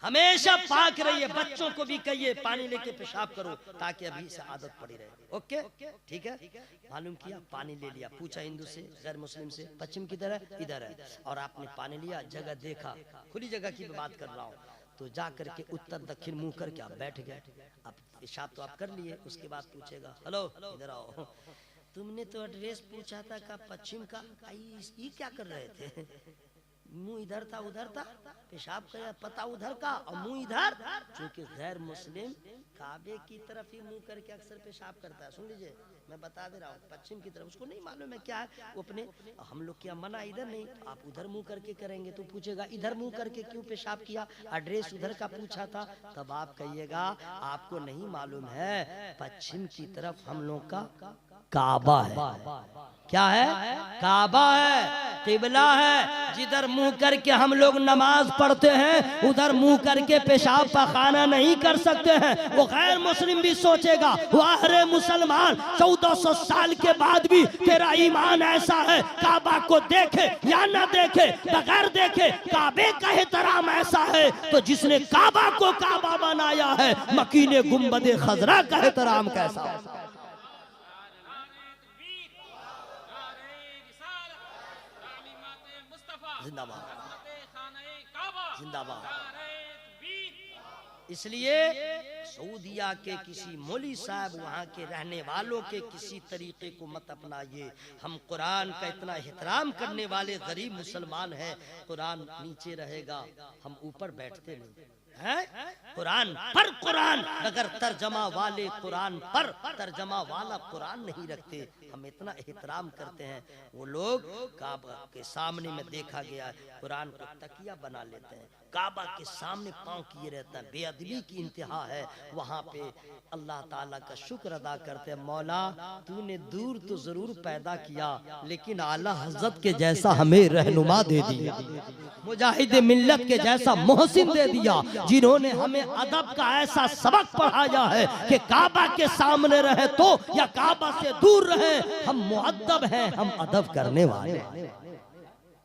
हमेशा पाक रहिए। बच्चों को भी कहिए पानी लेके पेशाब करो, ताकि अभी से आदत पड़ी रहे। ओके, ठीक है। मालूम किया, पानी ले लिया, पूछा हिंदू से, गैर मुस्लिम से, पश्चिम किधर है, इधर है। और आपने पानी लिया, जगह देखा, खुली जगह की बात कर रहा हूँ, तो जा करके उत्तर दक्षिण मुंह करके आप बैठ गए। अब पेशाब तो आप कर लिए, उसके बाद पूछेगा, हेलो इधर आओ, तुमने तो एड्रेस पूछा था का पश्चिम का, ये क्या कर रहे थे, मुंह इधर था उधर था, पेशाब का पता उधर का और मुंह इधर। क्योंकि गैर मुस्लिम काबे की तरफ ही मुंह करके अक्सर पेशाब करता है। सुन लीजिए, मैं बता दे रहा हूँ, पश्चिम की तरफ उसको नहीं मालूम है क्या है, वो अपने, हम लोग क्या मना इधर नहीं, आप उधर मुंह करके करेंगे। तो पूछेगा इधर मुंह करके क्यों पेशाब किया, एड्रेस उधर का पूछा था, तब आप कहिएगा आपको नहीं मालूम है, पश्चिम की तरफ हम लोग का काबा है। क्या है? काबा है, किबला है। जिधर मुंह करके हम लोग नमाज पढ़ते हैं उधर मुंह करके पेशाब पखाना नहीं कर सकते हैं। वो गैर मुस्लिम भी सोचेगा वाह रे मुसलमान, 1400 साल के बाद भी तेरा ईमान ऐसा है, काबा को देखे या ना देखे, बगैर देखे काबे का एहतराम ऐसा है, तो जिसने काबा को काबा बनाया है मकीने गुंबदे खजरा का एहतराम कैसा है? जिंदाबाद, जिंदाबाद। इसलिए सऊदिया के किसी मौली साहब, वहाँ के रहने वालों के किसी तरीके को मत अपनाइए। हम कुरान का इतना एहतराम करने वाले गरीब मुसलमान हैं, कुरान नीचे रहेगा, हम ऊपर बैठते नहीं है। कुरान पर कुरान, अगर तर्जमा वाले कुरान पर तर्जमा वाला कुरान नहीं रखते, हम इतना एहतराम करते हैं। वो लोग काबा के सामने में देखा गया कुरान को तकिया बना लेते हैं, काबा के सामने पांव किए रहते हैं, बेअदबी की इंतहा है। वहाँ पे अल्लाह ताला का शुक्र अदा करते हैं, मौला तूने दूर तो जरूर पैदा किया लेकिन आला हजरत के जैसा हमें रहनुमा दे दिया, मुजाहिद मिल्लत के जैसा मोहसिन दे दिया, जिन्होंने हमें अदब का ऐसा सबक पढ़ाया है कि काबा के सामने रहे तो या काबा से दूर रहे, हम मुअद्दब हैं, हम अदब करने वाले हैं।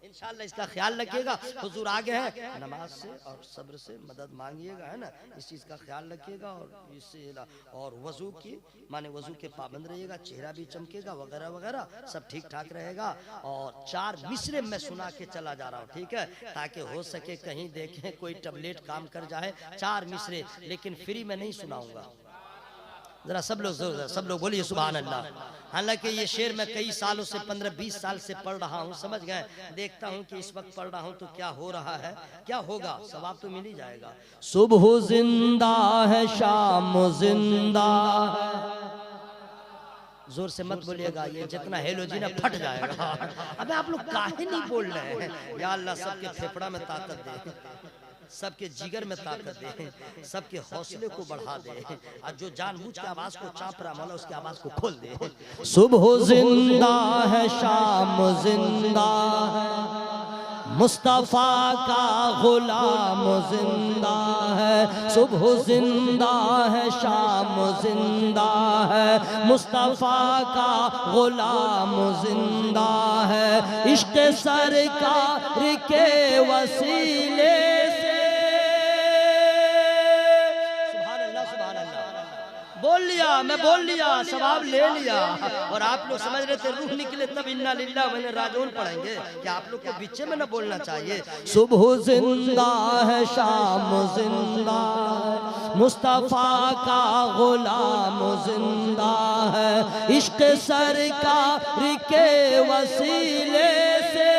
इंशाअल्लाह इसका ख्याल रखिएगा। हुजूर आगे है, नमाज से और सब्र से मदद मांगिएगा, है ना, इस चीज़ का ख्याल रखिएगा। और इससे और वजू की माने वजू के पाबंद रहिएगा, चेहरा भी चमकेगा वगैरह वगैरह, सब ठीक ठाक रहेगा। और 4 मिसरे मैं सुना के चला जा रहा हूँ, ठीक है, ताकि हो सके कहीं देखें कोई टैबलेट काम कर जाए। 4 मिसरे, लेकिन फ्री में नहीं सुनाऊंगा। जरा सब लोग बोलिए सुभान अल्लाह। हालांकि ये शेर मैं कई सालों से 15-20 साल से पढ़ रहा हूँ, समझ गए। देखता हूँ कि इस वक्त पढ़ रहा हूँ तो क्या हो रहा है, क्या होगा, सवाब तो मिल ही जाएगा। सुबह जिंदा है, शाम जिंदा है। जोर से मत बोलिएगा, ये जितना हेलो जी ना फट जाएगा। अबे आप लोग काहे नहीं बोल रहे हैं? या अल्लाह सबके फेफड़ा में ताकत दे, सबके जिगर में ताकत दे, सबके हौसले को बढ़ा दे, और जो जानबूझ के आवाज को चाप रहा मौला उसकी आवाज को खोल दे। सुबह जिंदा है, शाम जिंदा है, मुस्तफा का गुलाम जिंदा है। सुबह जिंदा है, शाम जिंदा है, मुस्तफा का गुलाम जिंदा है। इश्क सरकार के वसीले से बोल लिया, मैं बोल लिया, सवाब ले लिया। और आप लोग समझ रहे थे रूह निकले तब इन्ना लिल्लाह व इन्ना राजिऊन पढ़ेंगे, कि आप लोग को बीच में न बोलना चाहिए। सुबह जिंदा है, शाम जिंदा है, मुस्तफा का गुलाम जिंदा है। इश्क सरकार के वसीले से,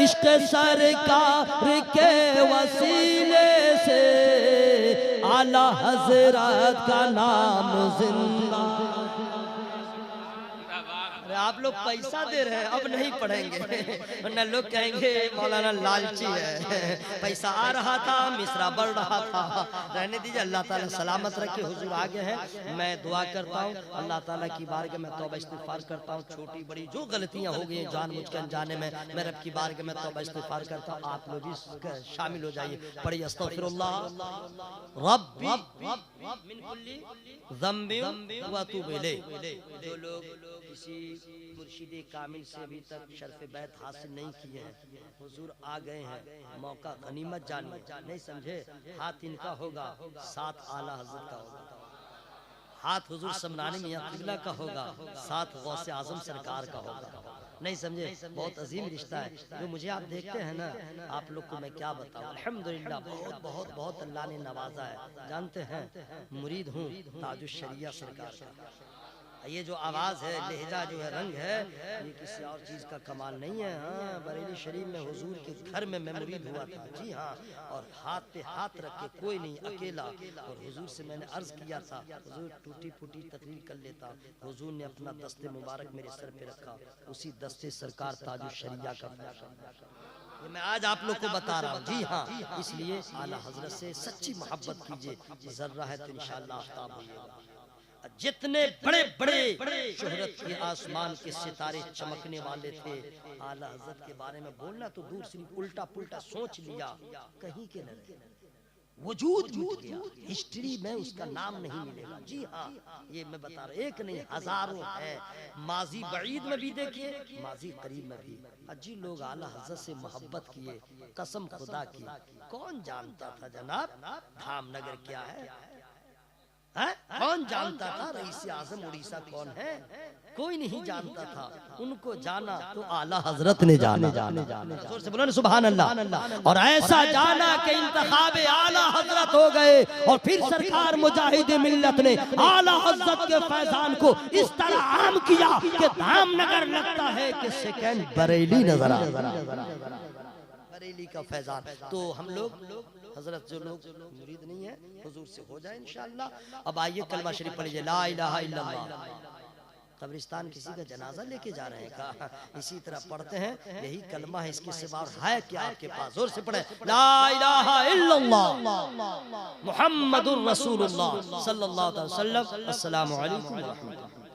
इश्क सरकार के वसीले से, आला हजरत का नाम जिंदा। अरे आप लोग पैसा दे रहे हैं, अब नहीं पढ़ेंगे वरना लोग कहेंगे मौलाना लालची है। पैसा आ रहा था, मिसरा बढ़ रहा था, रहने दीजिए। अल्लाह ताला सलामत रखे। हुजूर आगे हैं, मैं दुआ करता हूँ अल्लाह ताला की बारगाह में तौबा इस्तिगफार करता हूँ। छोटी बड़ी जो गलतियाँ हो गई जानबूझ के अनजाने में, मैं रब की बारगाह में तौबा इस्तिगफार करता हूँ। आप लोग भी शामिल हो जाइए, पढ़िए अस्तगफिरुल्लाह रब्बी मिन कुल्ली ज़ंबिन व अतूबु इलैह। जो लोग किसी मुर्शिद कामिल से अभी तक शर्फ बैत हासिल नहीं किए हैं, हुजूर आ गए हैं, मौका गनीमत जानिए। नहीं समझे? हाथ इनका होगा, साथ आला हजरत का होगा। हाथ हुजूर समनानी मियां किबला का होगा, साथ गौसे आजम सरकार का होगा। नहीं समझे? बहुत अजीम रिश्ता है जो मुझे आप देखते हैं ना, आप लोग को मैं क्या बताऊं। अल्हम्दुलिल्लाह बहुत बहुत बहुत अल्लाह ने नवाजा है। जानते हैं मुरीद हूँ ताजुश शरिया सरकार का। ये जो आवाज़ है, लहजा जो है, रंग है, ये किसी और चीज़ का कमाल नहीं है। हाँ, बरेली शरीफ में हुजूर के घर में मैं मुरीद हुआ था, जी हाँ, और हाथ पे हाथ रख के, कोई नहीं, अकेला। और हुजूर से मैंने अर्ज़ किया था, हुजूर टूटी फूटी तकरीर कर लेता। हुजूर ने अपना दस्ते मुबारक मेरे सर पे रखा, उसी दस्ते सरकार ताजुश शरिया का ये मैं आज आप लोग को बता रहा हूँ, जी हाँ। इसलिए आला हजरत से सच्ची मोहब्बत कीजिए, जर्रा है तो इंशाअल्लाह आफ्ताब होइएगा। जितने बड़े बड़े शोहरत के आसमान के सितारे चमकने वाले थे, आला हजरत के बारे में बोलना तो दूर से उल्टा पुल्टा सोच लिया, कहीं के न रहे, वजूद मिट गया, हिस्ट्री में उसका नाम नहीं मिलेगा। जी हाँ, ये मैं बता रहा, एक नहीं हजारों है, माजी बईद में भी देखिए, माजी करीब में भी। अजी लोग आला हजरत से मोहब्बत किए, कसम खुदा की, कौन जानता था जनाब धामनगर क्या है? कौन जानता था रईस आजम उड़ीसा कौन है? कोई नहीं जानता था, उनको जाना तो आला हजरत ने जाना। जोर से बोलो ना सुभान अल्लाह। और ऐसा जाना कि इंतखाबे आला हजरत हो गए, और फिर सरकार मुजाहिद मिल्लत ने आला हजरत के फैजान को इस तरह आम किया कि धामनगर लगता है कि सेकंड बरेली नजर आ, बरेली का फैजान। तो हम लोग हजरत जो लोग मुरीद नहीं है हुजूर से हो जाए इंशाअल्लाह। अब आइए कलमा शरीफ पढ़ लीजिए, ला इलाहा इल्लल्लाह। कब्रिस्तान किसी का जनाजा लेके जा रहे हैं का? इसी तरह पढ़ते हैं, यही कलमा है, इसके सिवा और है क्या आपके पास? जोर से पढ़े, ला इलाहा इल्लल्लाह मुहम्मदुर रसूलुल्लाह सल्लल्लाहु अलैहि वसल्लम। अस्सलामु अलैकुम व रहमतुल्लाह।